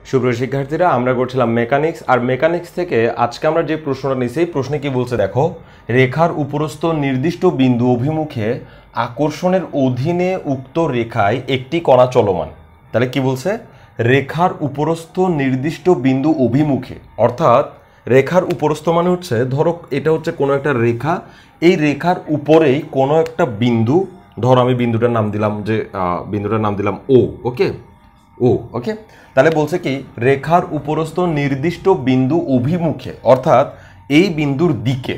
সুপ্রিয় শিক্ষার্থীরা, আমরা করছিলাম মেকানিক্স। আর মেকানিক্স থেকে আজকে আমরা যে প্রশ্নটা নিয়েছি, এই প্রশ্নে কি বলছে দেখো, রেখার উপরস্থ নির্দিষ্ট বিন্দু অভিমুখে আকর্ষণের অধীনে উক্ত রেখায় একটি কণা চলমান। তাহলে কি বলছে, রেখার উপরস্থ নির্দিষ্ট বিন্দু অভিমুখে, অর্থাৎ রেখার উপরস্থ মানে হচ্ছে, ধরো এটা হচ্ছে কোনো একটা রেখা, এই রেখার উপরেই কোনো একটা বিন্দু, ধরো আমি বিন্দুটার নাম দিলাম ও। ওকে, তাহলে বলছে কি, রেখার উপরস্থ নির্দিষ্ট বিন্দু অভিমুখে, অর্থাৎ এই বিন্দুর দিকে,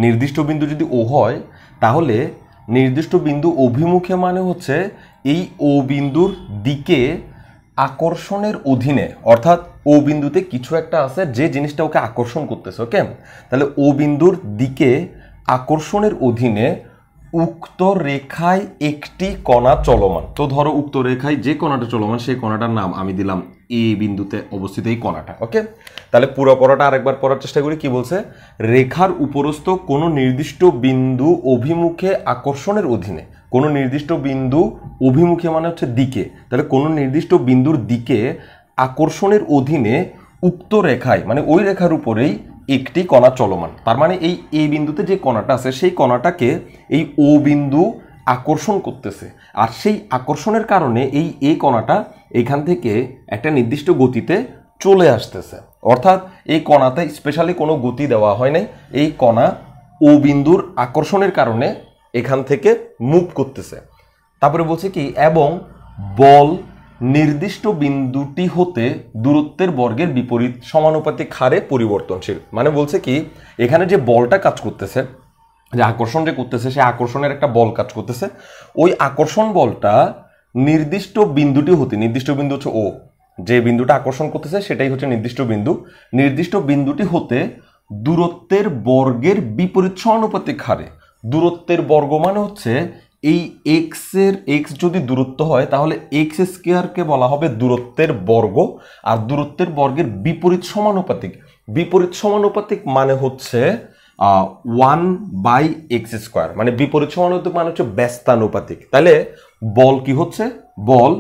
নির্দিষ্ট বিন্দু যদি ও হয় তাহলে নির্দিষ্ট বিন্দু অভিমুখে মানে হচ্ছে এই ও বিন্দুর দিকে আকর্ষণের অধীনে, অর্থাৎ ও বিন্দুতে কিছু একটা আছে যে জিনিসটা ওকে আকর্ষণ করতেছে। ওকে, তাহলে ও বিন্দুর দিকে আকর্ষণের অধীনে উক্ত রেখায় একটি কণা চলমান। তো ধরো উক্ত রেখায় যে কণাটা চলমান সেই কণাটার নাম আমি দিলাম এ বিন্দুতে অবস্থিত এই কণাটা। ওকে, তাহলে পুরো পড়াটা আরেকবার পড়ার চেষ্টা করি। কি বলছে, রেখার উপরস্থ কোনো নির্দিষ্ট বিন্দু অভিমুখে আকর্ষণের অধীনে, কোনো নির্দিষ্ট বিন্দু অভিমুখে মানে হচ্ছে দিকে, তাহলে কোনো নির্দিষ্ট বিন্দুর দিকে আকর্ষণের অধীনে উক্ত রেখায় মানে ওই রেখার উপরেই একটি কণা চলমান। তার মানে এই বিন্দুতে যে কণাটা আছে সেই কণাটাকে এই ও বিন্দু আকর্ষণ করতেছে, আর সেই আকর্ষণের কারণে এই কণাটা এইখান থেকে একটা নির্দিষ্ট গতিতে চলে আসতেছে। অর্থাৎ এই কণাতে স্পেশালি কোনো গতি দেওয়া হয় নাই, এই কণা ও বিন্দুর আকর্ষণের কারণে এখান থেকে মুভ করতেছে। তারপরে বলছে কি, এবং বল নির্দিষ্ট বিন্দুটি হতে দূরত্বের বর্গের বিপরীত সমানুপাতিক হারে পরিবর্তনশীল। মানে বলছে কি, এখানে যে বলটা কাজ করতেছে, যে আকর্ষণ যে করতেছে, সেই আকর্ষণের একটা বল কাজ করতেছে, ওই আকর্ষণ বলটা নির্দিষ্ট বিন্দুটি হতে, নির্দিষ্ট বিন্দু হচ্ছে ও, যে বিন্দুটা আকর্ষণ করতেছে সেটাই হচ্ছে নির্দিষ্ট বিন্দু, নির্দিষ্ট বিন্দুটি হতে দূরত্বের বর্গের বিপরীত সমানুপাতিক হারে। দূরত্বের বর্গ মানে হচ্ছে এই এক্স যদি দূরত্ব হয় তাহলে এক্স স্কোয়ারকে বলা হবে দূরত্বের বর্গ, আর দূরত্বের বর্গের বিপরীত সমানুপাতিক, বিপরীত সমানুপাতিক মানে হচ্ছে 1/x², মানে বিপরীত সমানুপাতিক মানে হচ্ছে ব্যস্তানুপাতিক। তাহলে বল কি হচ্ছে, বল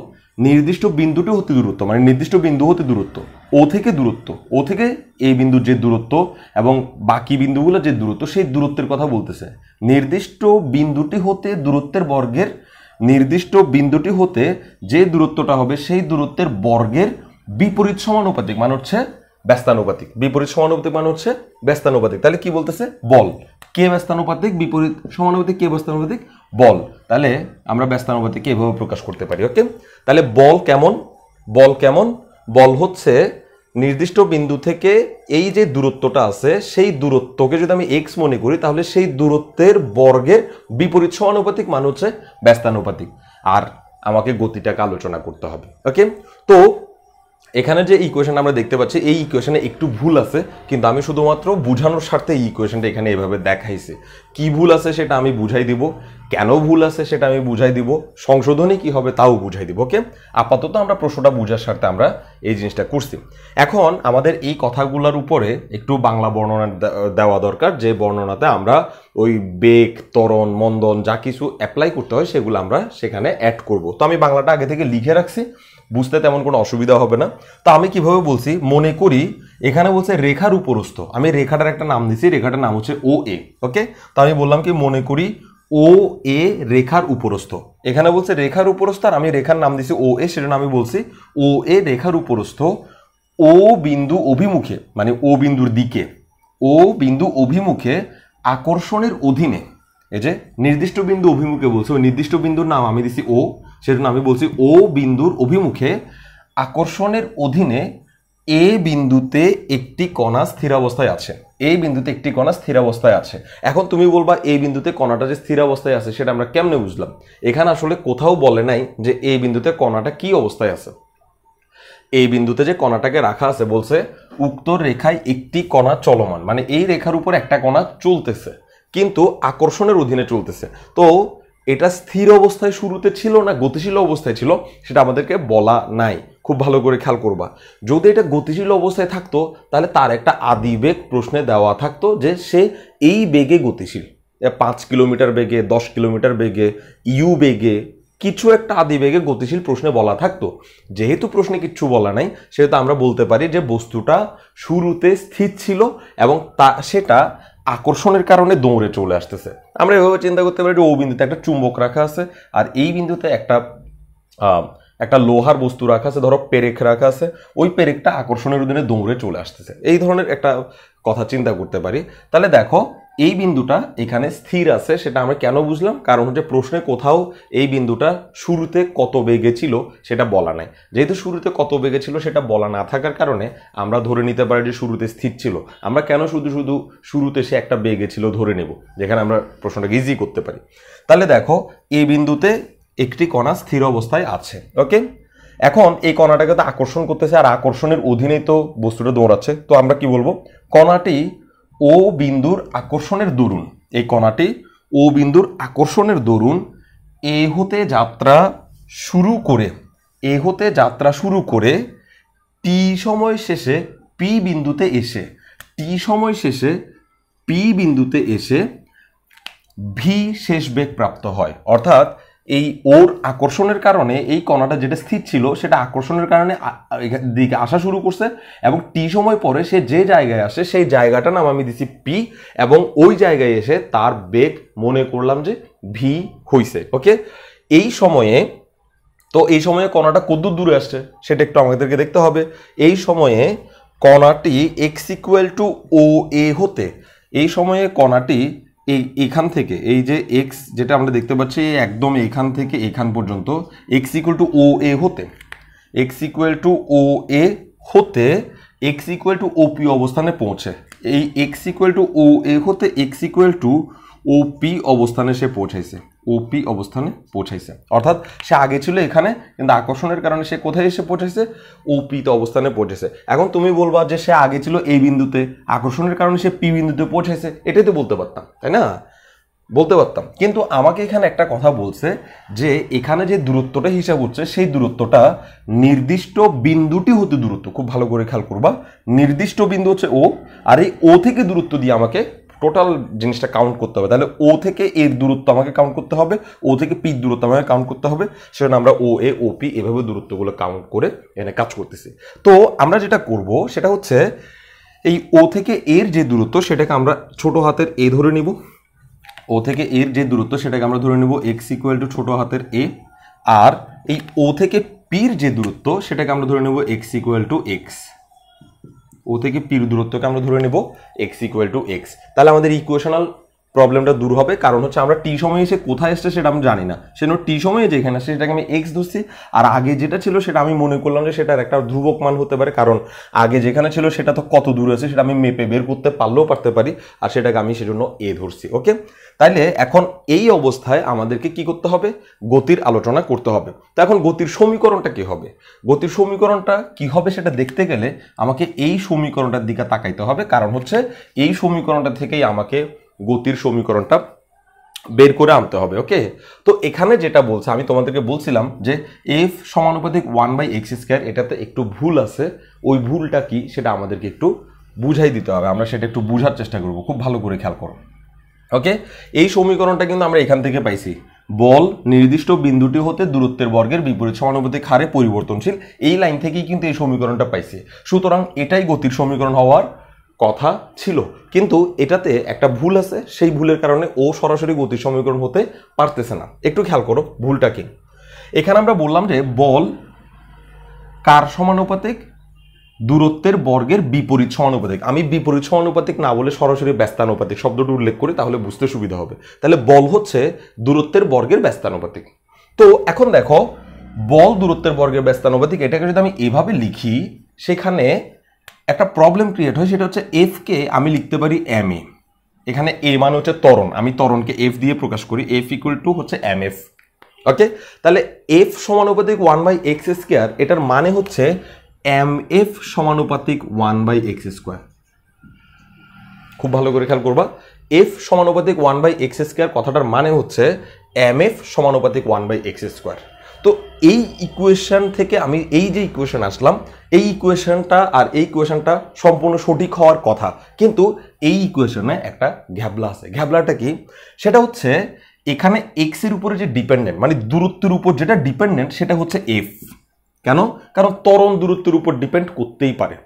নির্দিষ্ট বিন্দুটি হতে দূরত্ব, মানে নির্দিষ্ট বিন্দু হতে দূরত্ব, ও থেকে এই বিন্দুর যে দূরত্ব এবং বাকি বিন্দুগুলো যে দূরত্ব, সেই দূরত্বের কথা বলতেছে। নির্দিষ্ট বিন্দুটি হতে দূরত্বের বর্গের, নির্দিষ্ট বিন্দুটি হতে যে দূরত্বটা হবে সেই দূরত্বের বর্গের বিপরীত সমানুপাতিক মানে হচ্ছে ব্যস্তানুপাতিক। বিপরীত সমানুপাতিক মানে হচ্ছে ব্যস্তানুপাতিক। তাহলে কি বলতেছে, বল কে ব্যস্তানুপাতিক, বিপরীত সমানুপাতিক কে ব্যস্তানুপাতিক, বল। তাহলে আমরা ব্যস্তানুপাতিককে এভাবে প্রকাশ করতে পারি। ওকে, তাহলে বল কেমন, বল হচ্ছে নির্দিষ্ট বিন্দু থেকে এই যে দূরত্বটা আছে সেই দূরত্বকে যদি আমি এক্স মনে করি তাহলে সেই দূরত্বের বর্গের বিপরীত সমানুপাতিক মানে হচ্ছে ব্যস্তানুপাতিক। আর আমাকে গতিটাকে আলোচনা করতে হবে। ওকে, তো এখানে যে ইকুয়েশন আমরা দেখতে পাচ্ছি, এই ইকুয়েশনে একটু ভুল আছে, কিন্তু আমি শুধুমাত্র বোঝানোর স্বার্থে এই ইকুয়েশনটা এখানে এভাবে দেখাইছি। কি ভুল আছে সেটা আমি বুঝাই দিব, কেন ভুল আছে সেটা আমি বুঝাই দিব, সংশোধনী কি হবে তাও বুঝাই দিব। ওকে, আপাতত আমরা প্রশ্নটা বোঝার স্বার্থে আমরা এই জিনিসটা করছি। এখন আমাদের এই কথাগুলোর উপরে একটু বাংলা বর্ণনা দেওয়া দরকার, যে বর্ণনাতে আমরা ওই বেগ, ত্বরণ, মন্দন যা কিছু অ্যাপ্লাই করতে হয় সেগুলো আমরা সেখানে অ্যাড করব। তো আমি বাংলাটা আগে থেকে লিখে রাখছি, বুঝতে তেমন কোনো অসুবিধা হবে না। তো আমি কিভাবে বলছি, মনে করি এখানে বলছে রেখার উপরস্থ, আমি রেখাটার একটা নাম দিছি, রেখাটার নাম হচ্ছে ও এ। ওকে, তো আমি বললাম কি, মনে করি ও এ রেখার উপরস্থ। এখানে বলছে রেখার উপরস্থ, আর আমি রেখার নাম দিছি ও এ, সেজন্য আমি বলছি ও এ রেখার উপরস্থ ও বিন্দু অভিমুখে, মানে ও বিন্দুর দিকে, ও বিন্দু অভিমুখে আকর্ষণের অধীনে, এই যে নির্দিষ্ট বিন্দু অভিমুখে বলছে, ওই নির্দিষ্ট বিন্দুর নাম আমি দিছি ও, সেজন্য আমি বলছি ও বিন্দুর অভিমুখে আকর্ষণের অধীনে এ বিন্দুতে একটি কণা স্থির অবস্থায় আছে, এই বিন্দুতে একটি কণা স্থির অবস্থায় আছে। এখন তুমি বলবা এই বিন্দুতে কণাটা যে স্থির অবস্থায় আছে সেটা আমরা কেমনে বুঝলাম? এখানে আসলে কোথাও বলে নাই যে এই বিন্দুতে কণাটা কি অবস্থায় আছে। এই বিন্দুতে যে কণাটাকে রাখা আছে, বলছে উক্ত রেখায় একটি কণা চলমান, মানে এই রেখার উপর একটা কণা চলতেছে কিন্তু আকর্ষণের অধীনে চলতেছে। তো এটা স্থির অবস্থায় শুরুতে ছিল না গতিশীল অবস্থায় ছিল সেটা আমাদেরকে বলা নাই, খুব ভালো করে খেয়াল করবা। যদি এটা গতিশীল অবস্থায় থাকতো তাহলে তার একটা আদিবেগ প্রশ্নে দেওয়া থাকতো যে সে এই বেগে গতিশীল, 5 কিলোমিটার বেগে, 10 কিলোমিটার বেগে, ইউ বেগে, কিছু একটা আদিবেগে গতিশীল প্রশ্নে বলা থাকতো। যেহেতু প্রশ্নে কিচ্ছু বলা নাই, সেহেতু আমরা বলতে পারি যে বস্তুটা শুরুতে স্থির ছিল এবং সেটা আকর্ষণের কারণে দৌড়ে চলে আসতেছে। আমরা এভাবে চিন্তা করতে পারি যে ও বিন্দুতে একটা চুম্বক রাখা আছে, আর এই বিন্দুতে একটা লোহার বস্তু রাখা আছে, ধরো পেরেক রাখা আছে, ওই পেরেকটা আকর্ষণের অধীনে দৌড়ে চলে আসতেছে। এই ধরনের একটা কথা চিন্তা করতে পারি। তাহলে দেখো এই বিন্দুটা এখানে স্থির আছে, সেটা আমরা কেন বুঝলাম? কারণ হচ্ছে প্রশ্নে কোথাও এই বিন্দুটা শুরুতে কত বেগে ছিল সেটা বলা নাই। যেহেতু শুরুতে কত বেগে ছিল সেটা বলা না থাকার কারণে আমরা ধরে নিতে পারি যে শুরুতে স্থির ছিল। আমরা কেন শুধু শুরুতে সে একটা বেগে ছিল ধরে নেব, যেখানে আমরা প্রশ্নটাকে ইজি করতে পারি। তাহলে দেখো এই বিন্দুতে একটি কণা স্থির অবস্থায় আছে। ওকে, এখন এই কণাটাকে তো আকর্ষণ করতেছে, আর আকর্ষণের অধীনেই তো বস্তুটা দৌড়াচ্ছে। তো আমরা কি বলবো? কণাটি ও বিন্দুর আকর্ষণের দরুন, এই কণাটি ও বিন্দুর আকর্ষণের দরুন এ হতে যাত্রা শুরু করে টি সময় শেষে পি বিন্দুতে এসে ভি শেষ বেগ প্রাপ্ত হয়। অর্থাৎ এই ওর আকর্ষণের কারণে এই কণাটা যেটা স্থির ছিল সেটা আকর্ষণের কারণে দিকে আসা শুরু করছে, এবং টি সময় পরে সে যে জায়গায় আসে সেই জায়গাটার নাম আমি দিছি পি, এবং ওই জায়গায় এসে তার বেগ মনে করলাম যে ভি হইছে। ওকে, এই সময়ে কণাটা কতদূর দূরে আসছে সেটা একটু আমাদেরকে দেখতে হবে। এই সময়ে কণাটি x equal to O A হতে, এই সময়ে কণাটি এখান থেকে, এই যে এক্স যেটা আমরা দেখতে পাচ্ছি একদম এখান থেকে এখান পর্যন্ত x equal to O A হতে x equal to O P অবস্থানে পৌঁছে, এই x equal to O A হতে x equal to O P অবস্থানে সে পৌঁছাইছে। অর্থাৎ সে আগে ছিল এখানে, কিন্তু আকর্ষণের কারণে সে কোথায় এসে পৌঁছাইছে? ও পি অবস্থানে পৌঁছেছে। এখন তুমি বলবা যে সে আগে ছিল এই বিন্দুতে, আকর্ষণের কারণে সে পি বিন্দুতে পৌঁছাইছে, এটাই তো বলতে পারতাম, তাই না? বলতে পারতাম, কিন্তু আমাকে এখানে একটা কথা বলছে যে এখানে যে দূরত্বটা হিসাব হচ্ছে সেই দূরত্বটা নির্দিষ্ট বিন্দুটি হতে দূরত্ব। খুব ভালো করে খেয়াল করবা, নির্দিষ্ট বিন্দু হচ্ছে ও, আর এই ও থেকে দূরত্ব দিয়ে আমাকে টোটাল জিনিসটা কাউন্ট করতে হবে। তাহলে ও থেকে এর দূরত্ব আমাকে কাউন্ট করতে হবে, ও থেকে পির দূরত্ব আমাকে কাউন্ট করতে হবে। সেজন্য আমরা ও এ ও পি এভাবে দূরত্বগুলো কাউন্ট করে এখানে কাজ করতেছি। তো আমরা যেটা করব সেটা হচ্ছে এই ও থেকে এর যে দূরত্ব সেটাকে আমরা ছোট হাতের এ ধরে নিব, ও থেকে এর যে দূরত্ব সেটাকে আমরা ধরে নিব এক্স ইকুয়াল টু ছোট হাতের এ, আর এই ও থেকে পির যে দূরত্ব সেটাকে আমরা ধরে নেব এক্স ইকুয়াল টু এক্স। ও থেকে পির দূরত্বকে আমরা ধরে নেব এক্স ইকুয়াল টু এক্স। তাহলে আমাদের ইকুয়েশনাল প্রবলেমটা দূর হবে, কারণ হচ্ছে আমরা টি সময়ে এসে কোথায় এসছে সেটা আমি জানি না, সেজন্য টি সময়ে যেখানে আসছে সেটাকে আমি এক্স ধরছি, আর আগে যেটা ছিল সেটা আমি মনে করলাম যে সেটার একটা ধ্রুবক মান হতে পারে, কারণ আগে যেখানে ছিল সেটা তো কত দূর আছে সেটা আমি মেপে বের করতে পারতে পারি, আর সেটাকে আমি সেজন্য এ ধরছি। ওকে, তাইলে এখন এই অবস্থায় আমাদেরকে কি করতে হবে? গতির আলোচনা করতে হবে। তো এখন গতির সমীকরণটা কি হবে? গতির সমীকরণটা কি হবে সেটা দেখতে গেলে আমাকে এই সমীকরণটার দিকে তাকাইতে হবে, কারণ হচ্ছে এই সমীকরণটা থেকেই আমাকে গতির সমীকরণটা বের করে আনতে হবে। ওকে, তো এখানে যেটা বলছে, আমি তোমাদেরকে বলছিলাম যে এফ সমানুপাতিক 1/x², এটাতে একটু ভুল আছে, ওই ভুলটা কি সেটা আমাদেরকে একটু বুঝাই দিতে হবে। আমরা সেটা একটু বুঝার চেষ্টা করব, খুব ভালো করে খেয়াল করো। ওকে, এই সমীকরণটা কিন্তু আমরা এখান থেকে পাইছি, বল নির্দিষ্ট বিন্দুটি হতে দূরত্বের বর্গের বিপরীত সমানুপাতিক হারে পরিবর্তনশীল, এই লাইন থেকেই কিন্তু এই সমীকরণটা পাইছি। সুতরাং এটাই গতির সমীকরণ হওয়ার কথা ছিল, কিন্তু এটাতে একটা ভুল আছে, সেই ভুলের কারণে ও সরাসরি গতির সমীকরণ হতে পারতেছে না। একটু খেয়াল করো ভুলটা কি। এখানে আমরা বললাম যে বল কার সমানুপাতিক? দূরত্বের বর্গের বিপরীত সমানুপাতিক। আমি বিপরীত সমানুপাতিক না বলে সরাসরি ব্যস্তানুপাতিক শব্দটি উল্লেখ করি, তাহলে বুঝতে সুবিধা হবে। তাহলে বল হচ্ছে দূরত্বের বর্গের ব্যস্তানুপাতিক। তো এখন দেখো, বল দূরত্বের বর্গের ব্যস্তানুপাতিক, এটাকে যদি আমি এভাবে লিখি সেখানে একটা প্রবলেম ক্রিয়েট হয়, সেটা হচ্ছে এফ কে আমি লিখতে পারি এম এ। এখানে এ মানে হচ্ছে ত্বরণ, আমি ত্বরণকে এফ দিয়ে প্রকাশ করি, এফ ইকুয়াল টু হচ্ছে এম এফ। ওকে, তাহলে এফ সমানুপাতিক 1/x², এটার মানে হচ্ছে এম এফ সমানুপাতিক 1/x²। খুব ভালো করে খেয়াল করবা, এফ সমানুপাতিক 1/x² কথাটার মানে হচ্ছে এম এফ সমানুপাতিক 1/x²। তো এই ইকুয়েশন থেকে আমি এই যে ইকুয়েশন আসলাম, এই ইকুয়েশনটা আর এই ইকুয়েশনটা সম্পূর্ণ সঠিক হওয়ার কথা, কিন্তু এই ইকুয়েশনে একটা ঘ্যাবলা আছে। ঘ্যাবলাটা কি? সেটা হচ্ছে এখানে এক্স এর উপরে যে ডিপেন্ডেন্ট মানে দূরত্বের উপর যেটা ডিপেন্ডেন্ট সেটা হচ্ছে এফ। কেন? কারণ ত্বরণ দূরত্বের উপর ডিপেন্ড করতেই পারে,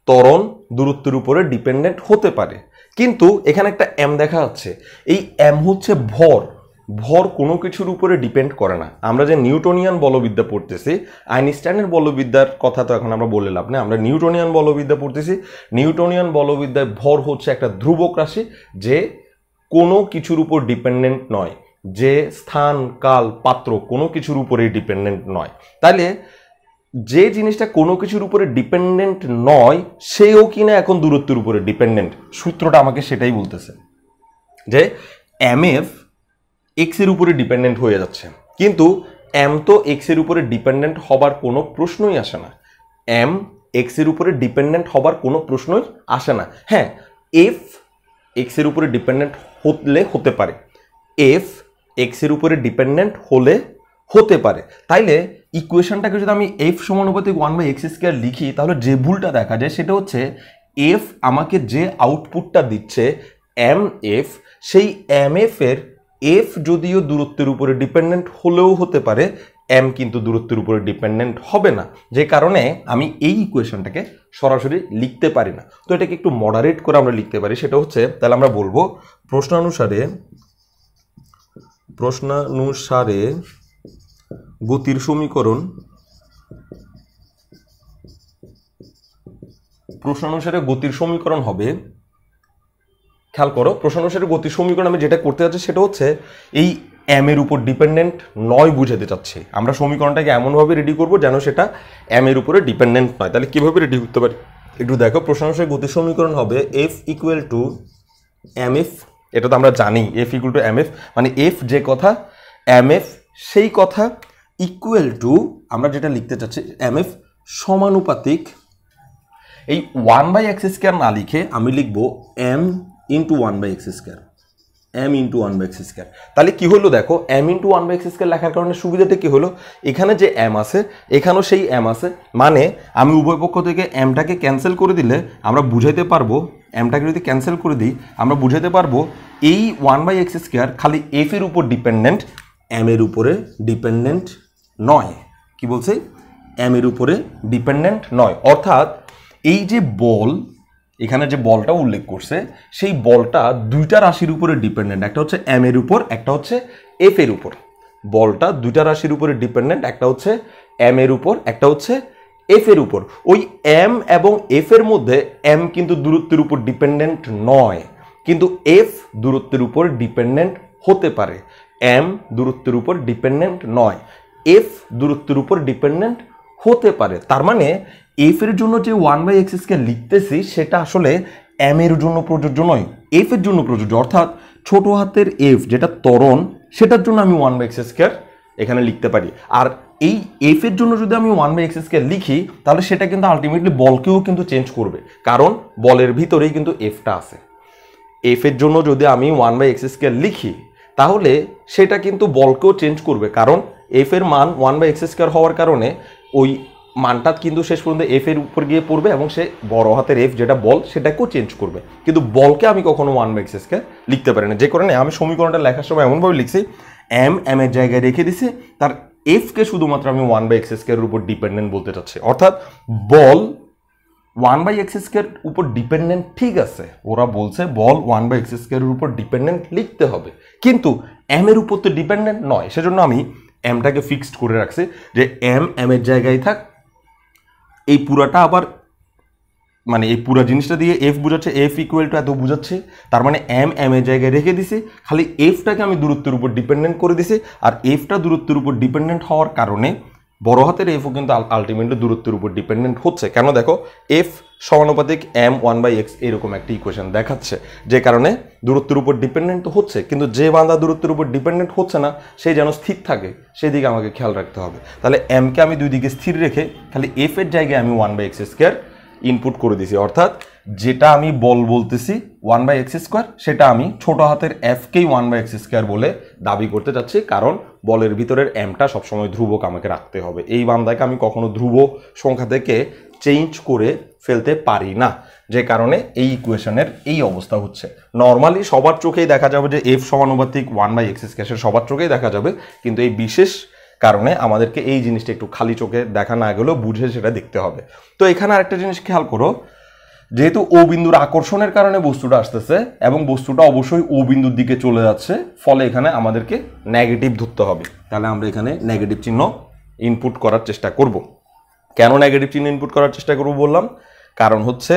ত্বরণ দূরত্বের উপরে ডিপেন্ডেন্ট হতে পারে। কিন্তু এখানে একটা এম দেখা যাচ্ছে, এই এম হচ্ছে ভর, ভর কোনো কিছুর উপরে ডিপেন্ড করে না। আমরা যে নিউটনিয়ান বলবিদ্যা পড়তেছি, আইনস্টাইনের বলবিদ্যার কথা তো এখন আমরা বলে লাভ নেই, আমরা নিউটনিয়ান বলবিদ্যা পড়তেছি। নিউটনিয়ান বলবিদ্যায় ভর হচ্ছে একটা ধ্রুবক রাশি যে কোনো কিছুর উপর ডিপেন্ডেন্ট নয়, যে স্থান কাল পাত্র কোনো কিছুর উপরে ডিপেন্ডেন্ট নয়। তাহলে যে জিনিসটা কোনো কিছুর উপরে ডিপেন্ডেন্ট নয় সেও কিনা এখন দূরত্বের উপরে ডিপেন্ডেন্ট। সূত্রটা আমাকে সেটাই বলতেছে যে এম এফ এক্স এর উপরে ডিপেন্ডেন্ট হয়ে যাচ্ছে, কিন্তু এম তো এক্স এর উপরে ডিপেন্ডেন্ট হবার কোনো প্রশ্নই আসে না। এম এক্স এর উপরে ডিপেন্ডেন্ট হবার কোনো প্রশ্নই আসে না। হ্যাঁ, এফ এক্স এর উপরে ডিপেন্ডেন্ট হলে হতে পারে, এফ এক্স এর উপরে ডিপেন্ডেন্ট হলে হতে পারে। তাইলে ইকুয়েশনটাকে যদি আমি এফ সমানুপাতিক 1/x² লিখি, তাহলে যে ভুলটা দেখা যায় সেটা হচ্ছে এফ আমাকে যে আউটপুটটা দিচ্ছে এম এফ, সেই এম এফ এর এফ যদিও দূরত্বের উপরে ডিপেন্ডেন্ট হলেও হতে পারে, এম কিন্তু দূরত্বের উপরে ডিপেন্ডেন্ট হবে না, যে কারণে আমি এই ইকুয়েশনটাকে সরাসরি লিখতে পারি না। তো এটাকে একটু মডারেট করে আমরা লিখতে পারি। সেটা হচ্ছে, তাহলে আমরা বলবো প্রশ্নানুসারে গতির সমীকরণ, প্রশ্নানুসারে গতির সমীকরণ হবে, খেয়াল করো, প্রশ্নানুসারে গতির সমীকরণ আমি যেটা করতে যাচ্ছি সেটা হচ্ছে এই এম এর উপর ডিপেন্ডেন্ট নয় বুঝাতে চাচ্ছি। আমরা সমীকরণটাকে এমনভাবে রেডি করব যেন সেটা এম এর উপরে ডিপেন্ডেন্ট নয়। তাহলে কিভাবে রেডি করতে পারি একটু দেখো। প্রশ্নানুসারে গতির সমীকরণ হবে F equal to M F, এটা তো আমরা জানি F equal to M F, মানে এফ যে কথা এম এফ সেই কথা, ইকুয়াল টু আমরা যেটা লিখতে চাচ্ছি এম এফ সমানুপাতিক, এই 1/x² না লিখে আমি লিখবো m into 1/x², m into 1/x²। তাহলে কি হলো দেখো, m ইন্টু 1/x² লেখার কারণে সুবিধাটা কি হলো, এখানে যে m আছে এখানেও সেই m আছে, মানে আমি উভয় পক্ষ থেকে mটাকে ক্যান্সেল করে দিলে আমরা বুঝাইতে পারবো, mটাকে যদি ক্যান্সেল করে দিই আমরা বুঝাইতে পারবো এই 1/x² খালি f এর উপর ডিপেন্ডেন্ট, m এর উপরে ডিপেন্ডেন্ট নয়। কি বলছে? m এর উপরে ডিপেন্ডেন্ট নয়। অর্থাৎ এই যে বল, এখানে যে বলটা উল্লেখ করছে সেই বলটা দুইটা রাশির উপরে ডিপেন্ডেন্ট, একটা হচ্ছে এম এর উপর, একটা হচ্ছে এফ এর উপর। বলটা দুইটা রাশির উপরে ডিপেন্ডেন্ট, একটা হচ্ছে এম এর উপর, একটা হচ্ছে এফ এর উপর। ওই এম এবং এফ এর মধ্যে এম কিন্তু দূরত্বের উপর ডিপেন্ডেন্ট নয়, কিন্তু এফ দূরত্বের উপর ডিপেন্ডেন্ট হতে পারে। এম দূরত্বের উপর ডিপেন্ডেন্ট নয়, এফ দূরত্বের উপর ডিপেন্ডেন্ট হতে পারে। তার মানে এফ এর জন্য যে 1/x² লিখতেছি সেটা আসলে এম এর জন্য প্রযোজ্য নয়, এফ এর জন্য প্রযোজ্য। অর্থাৎ ছোট হাতের এফ যেটা ত্বরণ, সেটার জন্য আমি 1/x² এখানে লিখতে পারি। আর এই এফ এর জন্য যদি আমি 1/x² লিখি তাহলে সেটা কিন্তু আলটিমেটলি বলকেও কিন্তু চেঞ্জ করবে, কারণ বলের ভিতরেই কিন্তু এফটা আছে। এফ এর জন্য যদি আমি 1/x² লিখি তাহলে সেটা কিন্তু বলকেও চেঞ্জ করবে, কারণ এফ এর মান 1/x² হওয়ার কারণে ওই মানটা কিন্তু শেষ পর্যন্ত এফ এর উপর গিয়ে পড়বে এবং সে বড় হাতের এফ যেটা বল সেটাকেও চেঞ্জ করবে, কিন্তু বলকে আমি কখনো 1/x² লিখতে পারি না। যে কারণে আমি সমীকরণটা লেখার সময় এমনভাবে লিখছি, এম এর জায়গায় রেখে দিছি, তার এফকে শুধুমাত্র আমি 1/x² এর উপর ডিপেন্ডেন্ট বলতে চাচ্ছি। অর্থাৎ বল 1/x² এর উপর ডিপেন্ডেন্ট, ঠিক আছে, ওরা বলছে বল 1/x² এর উপর ডিপেন্ডেন্ট লিখতে হবে, কিন্তু এম এর উপর তো ডিপেন্ডেন্ট নয়। সেজন্য আমি এমটাকে ফিক্সড করে রাখছি যে এম এর জায়গায় থাক। এই পুরাটা আবার মানে এই পুরো জিনিসটা দিয়ে এফ বুঝাচ্ছে, এফ ইকুয়াল টু এত বুঝাচ্ছে, তার মানে এম এর জায়গায় রেখে দিছি, খালি এফটাকে আমি দূরত্বের উপর ডিপেন্ডেন্ট করে দিছি। আর এফটা দূরত্বের উপর ডিপেন্ডেন্ট হওয়ার কারণে বড় হাতের এফও কিন্তু আলটিমেটলি দূরত্বের উপর ডিপেন্ডেন্ট হচ্ছে। কেন? দেখো এফ সমানুপাতিক m 1/x এরকম একটা ইকুয়েশন দেখাচ্ছে, যে কারণে দূরত্বের উপর ডিপেন্ডেন্ট তো হচ্ছে, কিন্তু যে বান্দা দূরত্বের উপর ডিপেন্ডেন্ট হচ্ছে না সেই যেন স্থির থাকে, সেদিকে আমাকে খেয়াল রাখতে হবে। তাহলে এমকে আমি দুই দিকে স্থির রেখে খালি এফ এর জায়গায় আমি 1/x² ইনপুট করে দিছি। অর্থাৎ যেটা আমি বল বলতেছি 1/x² সেটা আমি ছোট হাতের এফকেই 1/x² বলে দাবি করতে চাচ্ছি, কারণ বলের ভিতরের এমটা সবসময় ধ্রুবক আমাকে রাখতে হবে। এই বান্দাকে আমি কখনো ধ্রুব সংখ্যা থেকে চেঞ্জ করে ফেলতে পারি না, যে কারণে এই ইকুয়েশনের এই অবস্থা হচ্ছে। নর্মালি সবার চোখেই দেখা যাবে যে এফ সমানুপাতিক 1/x², সবার চোখেই দেখা যাবে, কিন্তু এই বিশেষ কারণে আমাদেরকে এই জিনিসটা একটু খালি চোখে দেখা না গেলেও বুঝে সেটা দেখতে হবে। তো এখানে আরেকটা জিনিস খেয়াল করো, যেহেতু ও বিন্দুর আকর্ষণের কারণে বস্তুটা আসতেছে এবং বস্তুটা অবশ্যই ও বিন্দুর দিকে চলে যাচ্ছে, ফলে এখানে আমাদেরকে নেগেটিভ ধরতে হবে। তাহলে আমরা এখানে নেগেটিভ চিহ্ন ইনপুট করার চেষ্টা করব। কেন নেগেটিভ চিহ্ন ইনপুট করার চেষ্টা করব বললাম, কারণ হচ্ছে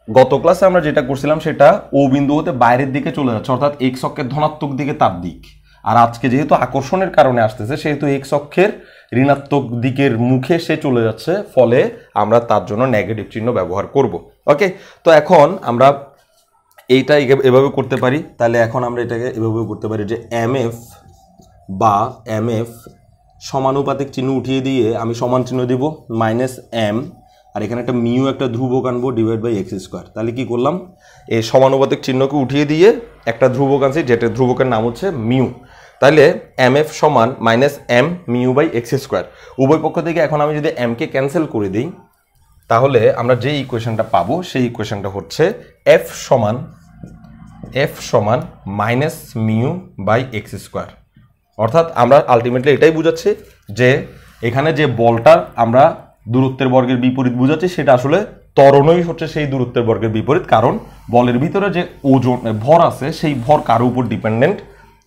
গত ক্লাসে আমরা যেটা করছিলাম সেটা ও বিন্দু হতে বাইরের দিকে চলে যাচ্ছে, অর্থাৎ এক্স অক্ষের ধনাত্মক দিকে তার দিক। আর আজকে যেহেতু আকর্ষণের কারণে আসতেছে, সেহেতু এক্স অক্ষের ঋণাত্মক দিকের মুখে সে চলে যাচ্ছে, ফলে আমরা তার জন্য নেগেটিভ চিহ্ন ব্যবহার করব। ওকে, তো এখন আমরা এইটা এভাবে করতে পারি। তাহলে এখন আমরা এটাকে এভাবে করতে পারি যে এম এফ সমানুপাতিক চিহ্ন উঠিয়ে দিয়ে আমি সমান চিহ্ন দিব -m, আর এখানে একটা মিউ একটা ধ্রুবক আনবো /x²। তাহলে কি করলাম, এই সমানুপাতিক চিহ্নকে উঠিয়ে দিয়ে একটা ধ্রুবক আনছি, যেটা ধ্রুবকের নাম হচ্ছে মিউ। তাহলে mf সমান -m μ/x²। উভয় পক্ষ থেকে এখন আমি যদি m কে ক্যান্সেল করে দিই, তাহলে আমরা যে ইকুয়েশনটা পাবো সেই ইকুয়েশনটা হচ্ছে f সমান -μ/x²। অর্থাৎ আমরা আলটিমেটলি এটাই বুঝাচ্ছি যে এখানে যে বলটা আমরা দূরত্বের বর্গের বিপরীত বুঝাচ্ছি, সেটা আসলে ত্বরণই হচ্ছে সেই দূরত্বের বর্গের বিপরীত, কারণ বলের ভিতরে যে ওজন ভর আছে সেই ভর কারো উপর ডিপেন্ডেন্ট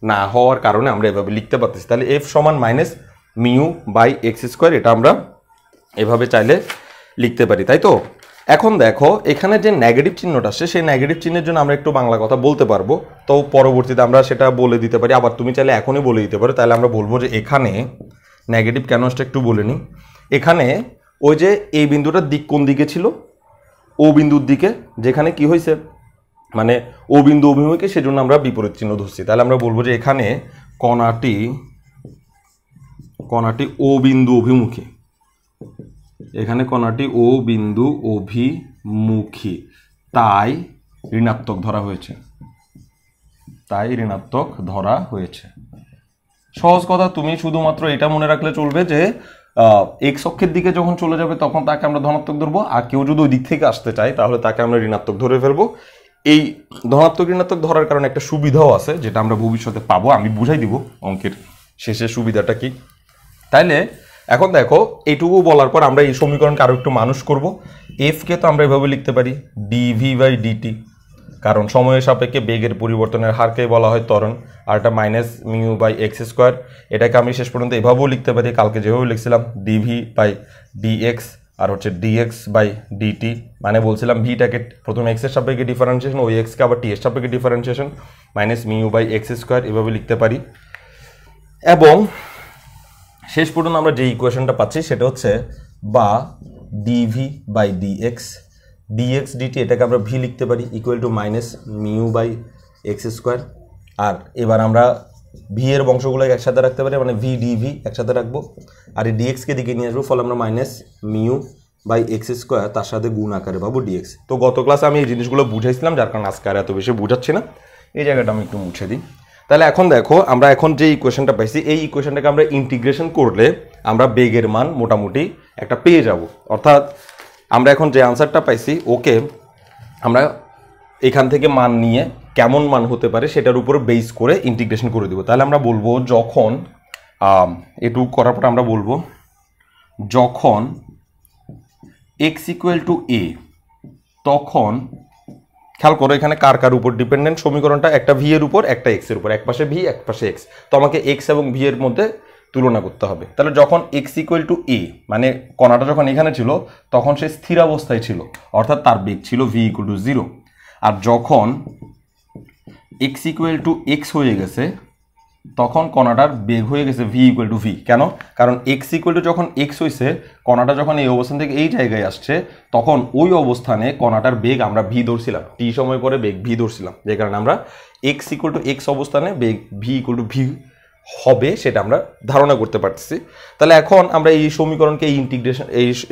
না হওয়ার কারণে আমরা এভাবে লিখতে পারতেছি। তাহলে f সমান -μ/x², এটা আমরা এভাবে চাইলে লিখতে পারি, তাই তো। এখন দেখো এখানে যে নেগেটিভ চিহ্নটা আসছে, সেই নেগেটিভ চিহ্নের জন্য আমরা একটু বাংলা কথা বলতে পারবো, তো পরবর্তীতে আমরা সেটা বলে দিতে পারি, আবার তুমি চাইলে এখনই বলে দিতে পারো। তাহলে আমরা বলবো যে এখানে নেগেটিভ কেন আসছে একটু বলে নিই। এখানে ওই যে এই বিন্দুটার দিক কোন দিকে ছিল, ও বিন্দুর দিকে, যেখানে কি হয়েছে মানে ও বিন্দু অভিমুখে, সেজন্য আমরা বিপরীত চিহ্ন ধরছি। তাহলে আমরা বলবো যে এখানে কণাটি ও বিন্দু অভিমুখী, এখানে কণাটি ও বিন্দু অভিমুখী, তাই ঋণাত্মক ধরা হয়েছে। সহজ কথা, তুমি শুধুমাত্র এটা মনে রাখলে চলবে যে এক্স অক্ষের দিকে যখন চলে যাবে তখন তাকে আমরা ধনাত্মক ধরবো, আর কেউ যদি ওই দিক থেকে আসতে চায় তাহলে তাকে আমরা ঋণাত্মক ধরে ফেলবো। এই ধনাত্মক ঋণাত্মক ধরার কারণে একটা সুবিধাও আছে, যেটা আমরা ভবিষ্যতে পাবো, আমি বুঝাই দিব অঙ্কের শেষে সুবিধাটা কি। তাইলে এখন দেখো এইটুকু বলার পর আমরা এই সমীকরণকে আরো একটু মানুষ করব। এফকে তো আমরা এভাবে লিখতে পারি dv/dt, কারণ সময়ের সাপেক্ষে বেগের পরিবর্তনের হারকে বলা হয় ত্বরণ, আর এটা -μ/x²। এটাকে আমি শেষ পর্যন্ত এভাবেও লিখতে পারি, কালকে যেভাবে লিখছিলাম dv/dx, আর হচ্ছে dx/dt, মানে বলছিলাম ভিটাকে প্রথমে x এর সাপেক্ষে ডিফারেন্সিয়েশন, ওই x কে আবার t এর সাপেক্ষে ডিফারেন্সিয়েশন, -μ/x² এভাবে লিখতে পারি। এবং শেষ পর্যন্ত আমরা যে ইকুয়েশনটা পাচ্ছি সেটা হচ্ছে বা dv/dx dx/dt, এটাকে আমরা ভি লিখতে পারি =-μ/x²। আর এবার আমরা ভি এর বংশগুলোকে একসাথে রাখতে পারি, মানে ভি dv একসাথে রাখবো, আর এই dx কে দিকে নিয়ে আসবো, ফলে আমরা -μ/x² তার সাথে গুণ আকারে পাবো dx। তো গত ক্লাসে আমি এই জিনিসগুলো বুঝাইছিলাম, যার কারণে আজকে আর এত বেশি বুঝাচ্ছি না, এই জায়গাটা আমি একটু মুছে দিই। তাহলে এখন দেখো আমরা এখন যে ইকুয়েশনটা পাইছি, এই ইকুয়েশনটাকে আমরা ইন্টিগ্রেশন করলে আমরা বেগের মান মোটামুটি একটা পেয়ে যাব। অর্থাৎ আমরা এখন যে আনসারটা পাইছি, ওকে আমরা এখান থেকে মান নিয়ে কেমন মান হতে পারে সেটার উপর বেস করে ইন্টিগ্রেশন করে দেব। তাহলে আমরা বলবো যখন এটুকু করার পর আমরা বলবো যখন x = a, তখন খেয়াল করো এখানে কার কার উপর ডিপেন্ডেন্ট সমীকরণটা, একটা ভি এর উপর একটা এক্স এর উপর, এক পাশে ভি এক পাশে এক্স, তো আমাকে এক্স এবং ভি এর মধ্যে তুলনা করতে হবে। তাহলে যখন x = a, মানে কণাটা যখন এখানে ছিল তখন সে স্থির অবস্থায় ছিল, অর্থাৎ তার বেগ ছিল v = 0। আর যখন x = x হয়ে গেছে তখন কণাটার বেগ হয়ে গেছে v = v। কেন? কারণ x যখন x হয়েছে, কণাটা যখন এই অবস্থান থেকে এই জায়গায় আসছে তখন ওই অবস্থানে কণাটার বেগ আমরা v ধরছিলাম, t সময় পরে বেগ v ধরছিলাম, যে কারণে আমরা x = x অবস্থানে বেগ v = v হবে সেটা আমরা ধারণা করতে পারতেছি। তাহলে এখন আমরা এই সমীকরণকে এই ইন্টিগ্রেশন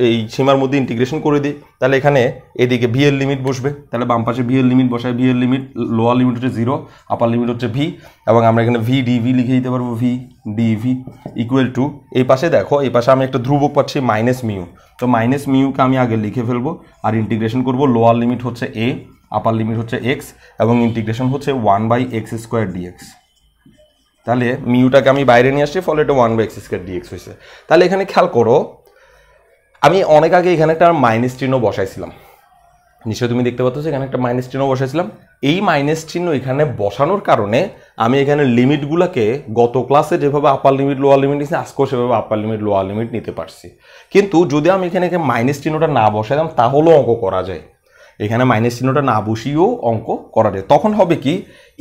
এই সীমার মধ্যে ইন্টিগ্রেশন করে দিই। তাহলে এখানে এদিকে ভি এর লিমিট বসবে, তাহলে বাম পাশে ভি এর লিমিট বসায়, ভি এর লিমিট লোয়ার লিমিট হচ্ছে 0, আপার লিমিট হচ্ছে ভি, এবং আমরা এখানে ভি ডিভি লিখে দিতে পারবো, ভি ডিভি ইকুয়াল টু এই পাশে দেখো এই পাশে আমি একটা ধ্রুবক পাচ্ছি মাইনাস মিউ, তো মাইনাস মিউকে আমি আগে লিখে ফেলবো আর ইন্টিগ্রেশন করবো, লোয়ার লিমিট হচ্ছে এ, আপার লিমিট হচ্ছে এক্স, এবং ইন্টিগ্রেশন হচ্ছে 1/x² dx। তাহলে মিউটাকে আমি বাইরে নিয়ে আসছি, ফলে এটা 1/x² dx হয়েছে। তাহলে এখানে খেয়াল করো আমি অনেক আগে এখানে একটা মাইনাস চিহ্ন বসাইছিলাম, নিশ্চয়ই তুমি দেখতে পাচ্ছ এখানে একটা মাইনাস চিহ্ন বসাইছিলাম। এই মাইনাস চিহ্ন এখানে বসানোর কারণে আমি এখানে লিমিটগুলোকে গত ক্লাসে যেভাবে আপার লিমিট লোয়ার লিমিট নিয়েছি আজকেও সেভাবে আপার লিমিট লোয়ার লিমিট নিতে পারছি। কিন্তু যদি আমি এখানে মাইনাস চিহ্নটা না বসাইলাম তাহলেও অঙ্ক করা যায়, এখানে মাইনাস চিহ্নটা না বসিয়েও অঙ্ক করা যায়। তখন হবে কি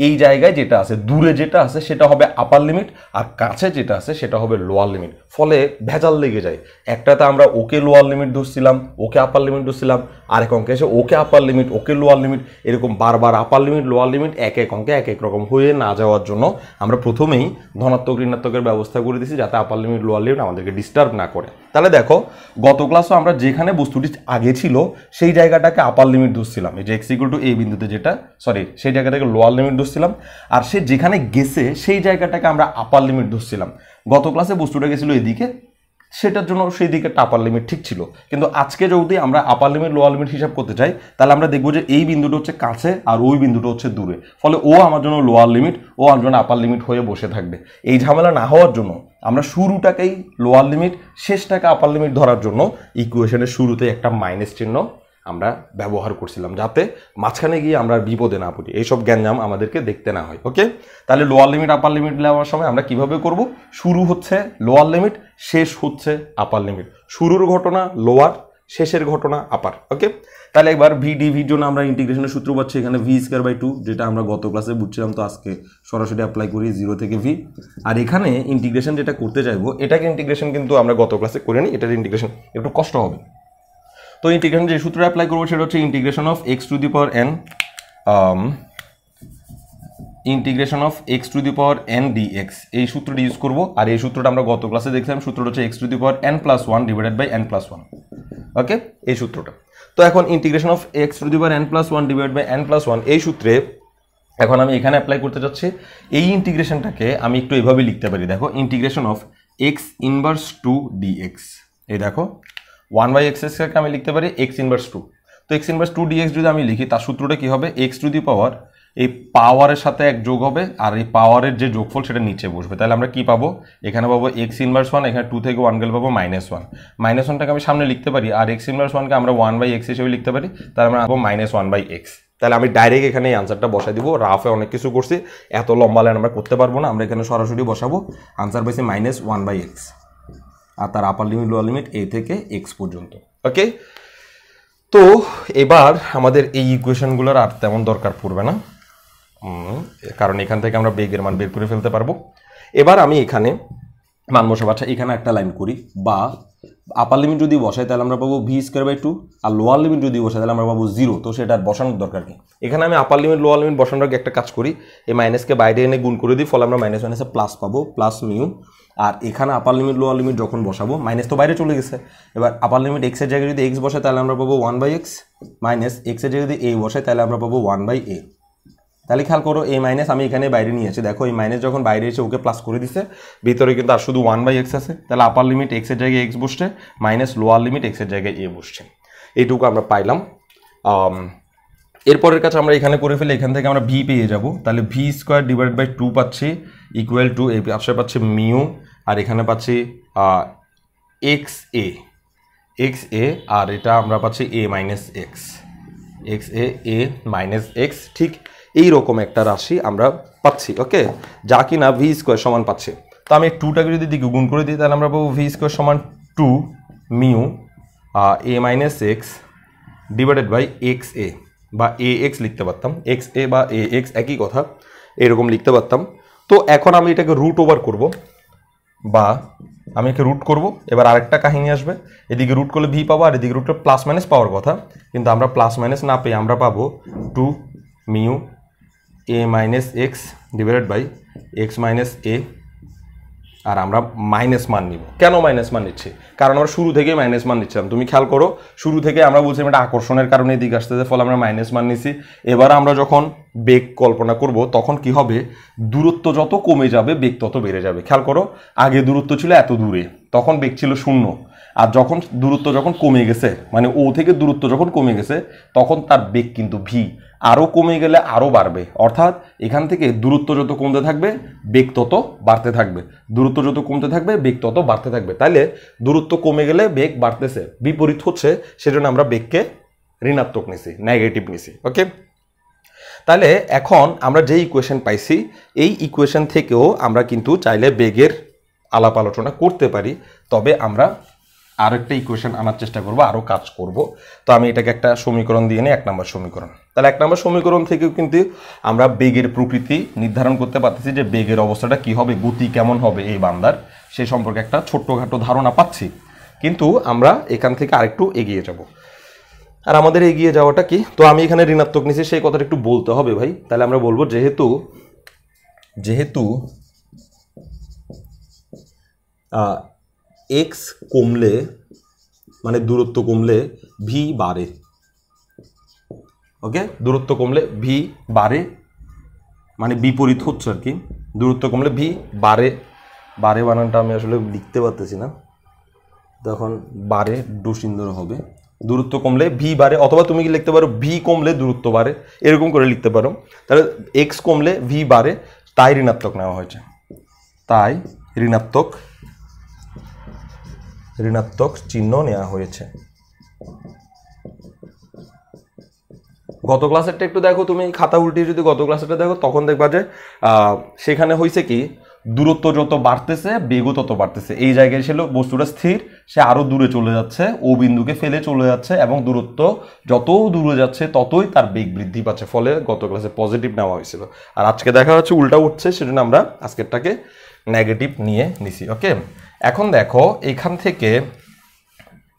এই জায়গায় যেটা আছে দূরে যেটা আছে সেটা হবে আপার লিমিট আর কাছে যেটা আছে সেটা হবে লোয়ার লিমিট, ফলে ভেজাল লেগে যায়। একটাতে আমরা ওকে লোয়ার লিমিট ধরছিলাম, ওকে আপার লিমিট ধরছিলাম, আরেক অঙ্কে এসে ওকে আপার লিমিট ওকে লোয়ার লিমিট, এরকম বারবার আপার লিমিট লোয়ার লিমিট এক এক অঙ্কে এক এক রকম হয়ে না যাওয়ার জন্য আমরা প্রথমেই ধনাত্মক ঋণাত্মকের ব্যবস্থা করে দিয়েছি যাতে আপার লিমিট লোয়ার লিমিট আমাদেরকে ডিস্টার্ব না করে। তাহলে দেখো গত ক্লাসও আমরা যেখানে বস্তুটি আগে ছিল সেই জায়গাটাকে আপার লিমিট ধরছিলাম, এই যে এক্স ইকুয়াল টু এ বিন্দুতে যেটা সেই জায়গাটাকে লোয়ার লিমিট ধরছিলাম, আর সে যেখানে গেছে সেই জায়গাটাকে আমরা আপার লিমিট ধরছিলাম। গত ক্লাসে বস্তুটা গেছিল এদিকে, সেটার জন্য সেই দিকে আপার লিমিট ঠিক ছিল। কিন্তু আজকে যদি আমরা আপার লিমিট লোয়ার লিমিট হিসাব করতে চাই তাহলে আমরা দেখবো যে এই বিন্দুটা হচ্ছে কাছে আর ওই বিন্দুটা হচ্ছে দূরে, ফলে ও আমার জন্য লোয়ার লিমিট, ও আমার জন্য আপার লিমিট হয়ে বসে থাকবে। এই ঝামেলা না হওয়ার জন্য আমরা শুরুটাকেই লোয়ার লিমিট শেষটাকে আপার লিমিট ধরার জন্য ইকুয়েশনের শুরুতে একটা মাইনাস চিহ্ন আমরা ব্যবহার করছিলাম, যাতে মাঝখানে গিয়ে আমরা বিপদে না পড়ি, এইসব গ্যাঞ্জাম আমাদেরকে দেখতে না হয়। ওকে, তাহলে লোয়ার লিমিট আপার লিমিট নেওয়ার সময় আমরা কিভাবে করব, শুরু হচ্ছে লোয়ার লিমিট, শেষ হচ্ছে আপার লিমিট, শুরুর ঘটনা লোয়ার, শেষের ঘটনা আপার। ওকে, তাহলে একবার ভি ডিভির জন্য আমরা ইন্টিগ্রেশনের সূত্র পাচ্ছি এখানে v²/2, যেটা আমরা গত ক্লাসে বুঝছিলাম, তো আজকে সরাসরি অ্যাপ্লাই করি 0 থেকে v। আর এখানে ইন্টিগ্রেশন যেটা করতে চাইবো এটাকে ইন্টিগ্রেশন কিন্তু আমরা গত ক্লাসে করে নিই, এটার ইন্টিগ্রেশন একটু কষ্ট হবে। তো ইন্টিগ্রেশন যে সূত্র অ্যাপ্লাই করবো সেটা হচ্ছে integration of x to the power n dx, এই সূত্রটি ইউজ করবো। আর এই সূত্রটা আমরা গত ক্লাসে দেখলাম, সূত্রটা হচ্ছে x to the power n+1 divided by n+1। Okay, এই সূত্রটা। তো এখন integration of x to the power n+1 divided by n+1 এই সূত্রে এখন আমি এখানে অ্যাপ্লাই করতে যাচ্ছি। এই ইন্টিগ্রেশনটাকে আমি একটু এভাবে লিখতে পারি, দেখো integration of x inverse 2 dx, এই দেখো 1/x² আমি লিখতে পারি x ইনভার্স 2। তো x ইনভার্স 2 dx যদি আমি লিখি তার সূত্রটা কি হবে, x টু দি পাওয়ার এই পাওয়ারের সাথে এক যোগ হবে আর এই পাওয়ারের যে যোগফল সেটা নিচে বসবে। তাহলে আমরা কি পাবো, এখানে পাবো x ইনভার্স 1, এখানে 2 থেকে 1 গেলে পাবো -1, -1টাকে আমি সামনে লিখতে পারি, আর x ইনভার্স 1কে আমরা 1/x হিসেবে লিখতে পারি, তাহলে আমরা পাবো -1/x। তাহলে আমি ডাইরেক্ট এখানে এই আনসারটা বসাই দিব, রাফে অনেক কিছু করছি, এত লম্বা লাইন আমরা করতে পারবো না, আমরা এখানে সরাসরি বসাবো, আনসার পাইছি -1/x, আর তার আপার লিমিট লোয়ার লিমিট a থেকে x পর্যন্ত। ওকে, তো এবার আমাদের এই ইকুয়েশনগুলোর আর তেমন দরকার পড়বে না, কারণ এখান থেকে আমরা বেগের মান বের করে ফেলতে পারবো। এবার আমি এখানে মান বসাবো, আচ্ছা এখানে একটা লাইন করি, বা আপার লিমিট যদি বসাই তাহলে আমরা পাবো v²/2, আর লোয়ার লিমিট যদি বসাই তাহলে আমরা পাবো 0। তো সেটা বসানোর দরকার কি, এখানে আমি আপার লিমিট লোয়ার লিমিট বসানোর আগে একটা কাজ করি, এই মাইনাসকে বাইরে এনে গুণ করে দিই, ফলে আমরা -1 প্লাস পাবো, প্লাস মিউ। আর এখানে আপার লিমিট লোয়ার লিমিট যখন বসাবো, মাইনাস তো বাইরে চলে গেছে, এবার আপার লিমিট x এর জায়গায় যদি x বসাই তাহলে আমরা পাবো 1/x, মাইনাস x এর জায়গায় যদি a বসাই তাহলে আমরা পাবো 1/a। তাহলে খেয়াল করো এই মাইনাস আমি এখানে বাইরে নিয়ে আসি, দেখো এই মাইনাস যখন বাইরে এসে ওকে প্লাস করে দিছে, ভিতরে কিন্তু আর শুধু 1/x আছে, তাহলে আপার লিমিট x এর জায়গায় x বসছে, মাইনাস লোয়ার লিমিট x এর জায়গায় a বসছে, এইটুকু আমরা পাইলাম। এরপরের কাছে আমরা এখানে করে ফেলে, এখান থেকে আমরা v পেয়ে যাব, তাহলে v² ডিভাইডেড বাই 2 পাচ্ছি ইকুয়াল টু এই পাশে পাচ্ছি মিউ, আর এখানে পাচ্ছি xa, আর এটা আমরা পাচ্ছি a - x, xa ঠিক এইরকম একটা রাশি আমরা পাচ্ছি। ওকে, যা কিনা v² সমান পাচ্ছি। তো আমি 2টাকে যদি দিকে গুণ করে দিই তাহলে আমরা পাবো v² সমান 2 mu a - x divided by xa, বা ax লিখতে পারতাম, xa বা ax একই কথা, এরকম লিখতে পারতাম। তো এখন আমি এটাকে রুট ওভার করব, বা আমি একে রুট করব। এবার আরেকটা কাহিনী আসবে, এদিকে রুট করলে ভি পাবো আর এদিকে রুট করলে প্লাস মাইনাস পাওয়ার কথা, কিন্তু আমরা প্লাস মাইনাস না পেয়ে আমরা পাবো 2 mu a - x divided by x - a আর আমরা মাইনাস মান নিব। কেন মাইনাস মান নিচ্ছি? কারণ আমরা শুরু থেকেই মাইনাস মান নিচ্ছিলাম। তুমি খেয়াল করো, শুরু থেকে আমরা বলছিলাম এটা আকর্ষণের কারণে এদিকে আসতেছে, ফলে আমরা মাইনাস মান নিছি। এবার আমরা যখন বেগ কল্পনা করব তখন কি হবে, দূরত্ব যত কমে যাবে বেগ তত বেড়ে যাবে। খেয়াল করো, আগে দূরত্ব ছিল এত দূরে, তখন বেগ ছিল 0, আর যখন দূরত্ব যখন কমে গেছে, মানে ও থেকে দূরত্ব যখন কমে গেছে, তখন তার বেগ কিন্তু ভি আরও কমে গেলে আরও বাড়বে। অর্থাৎ এখান থেকে দূরত্ব যত কমতে থাকবে বেগ তত বাড়তে থাকবে, দূরত্ব যত কমতে থাকবে বেগ তত বাড়তে থাকবে। তাইলে দূরত্ব কমে গেলে বেগ বাড়তেছে, বিপরীত হচ্ছে, সেজন্য আমরা বেগকে ঋণাত্মক নিছি, নেগেটিভ নিছি। ওকে, তাহলে এখন আমরা যে ইকুয়েশন পাইছি, এই ইকুয়েশন থেকেও আমরা কিন্তু চাইলে বেগের আলাপ আলোচনা করতে পারি। তবে আমরা আরও একটা ইকুয়েশন আনার চেষ্টা করব, আরও কাজ করব। তো আমি এটাকে একটা সমীকরণ দিয়ে নিই, 1 নম্বর সমীকরণ। তাহলে 1 নম্বর সমীকরণ থেকেও কিন্তু আমরা বেগের প্রকৃতি নির্ধারণ করতে পারতেছি, যে বেগের অবস্থাটা কি হবে, গতি কেমন হবে এই বান্দার, সেই সম্পর্কে একটা ছোট্টখাটো ধারণা পাচ্ছি। কিন্তু আমরা এখান থেকে আরেকটু এগিয়ে যাব। আর আমাদের এগিয়ে যাওয়াটা কি, তো আমি এখানে ঋণাত্মক নিচ্ছি, সেই কথাটা একটু বলতে হবে ভাই। তাহলে আমরা বলবো যেহেতু এক্স কমলে, মানে দূরত্ব কমলে ভি বাড়ে। ওকে, দূরত্ব কমলে ভি বাড়ে, মানে বিপরীত হচ্ছে আর কি। দূরত্ব কমলে ভি বাড়ে, বাড়ে বানানটা আমি আসলে লিখতে পারতেছি না, তখন বাড়ে ডুসিন্দর হবে। দূরত্ব কমলে ভি বাড়ে, অথবা তুমি কি লিখতে পারো ভি কমলে দূরত্ব বাড়ে, এরকম করে লিখতে পারো। তাহলে এক্স কমলে ভি বাড়ে, তাই ঋণাত্মক নেওয়া হয়েছে, তাই ঋণাত্মক চিহ্ন নেওয়া হয়েছে। গত ক্লাসেরটা একটু দেখো, তুমি খাতা উল্টিয়ে যদি গত ক্লাসেরটা দেখো, তখন দেখবা যে সেখানে হয়েছে কি, দূরত্ব যত বাড়তেছে বেগও তত বাড়তেছে। এই জায়গায় ছিল বস্তুটা স্থির, সে আরো দূরে চলে যাচ্ছে, ও বিন্দুকে ফেলে চলে যাচ্ছে, এবং দূরত্ব যত দূরে যাচ্ছে ততই তার বেগ বৃদ্ধি পাচ্ছে। ফলে গত ক্লাসে পজিটিভ নেওয়া হয়েছিল, আর আজকে দেখা যাচ্ছে উল্টা উঠছে, সেজন্য আমরা আজকেরটাকে নেগেটিভ নিয়ে নিছি। ওকে, এখন দেখো এখান থেকে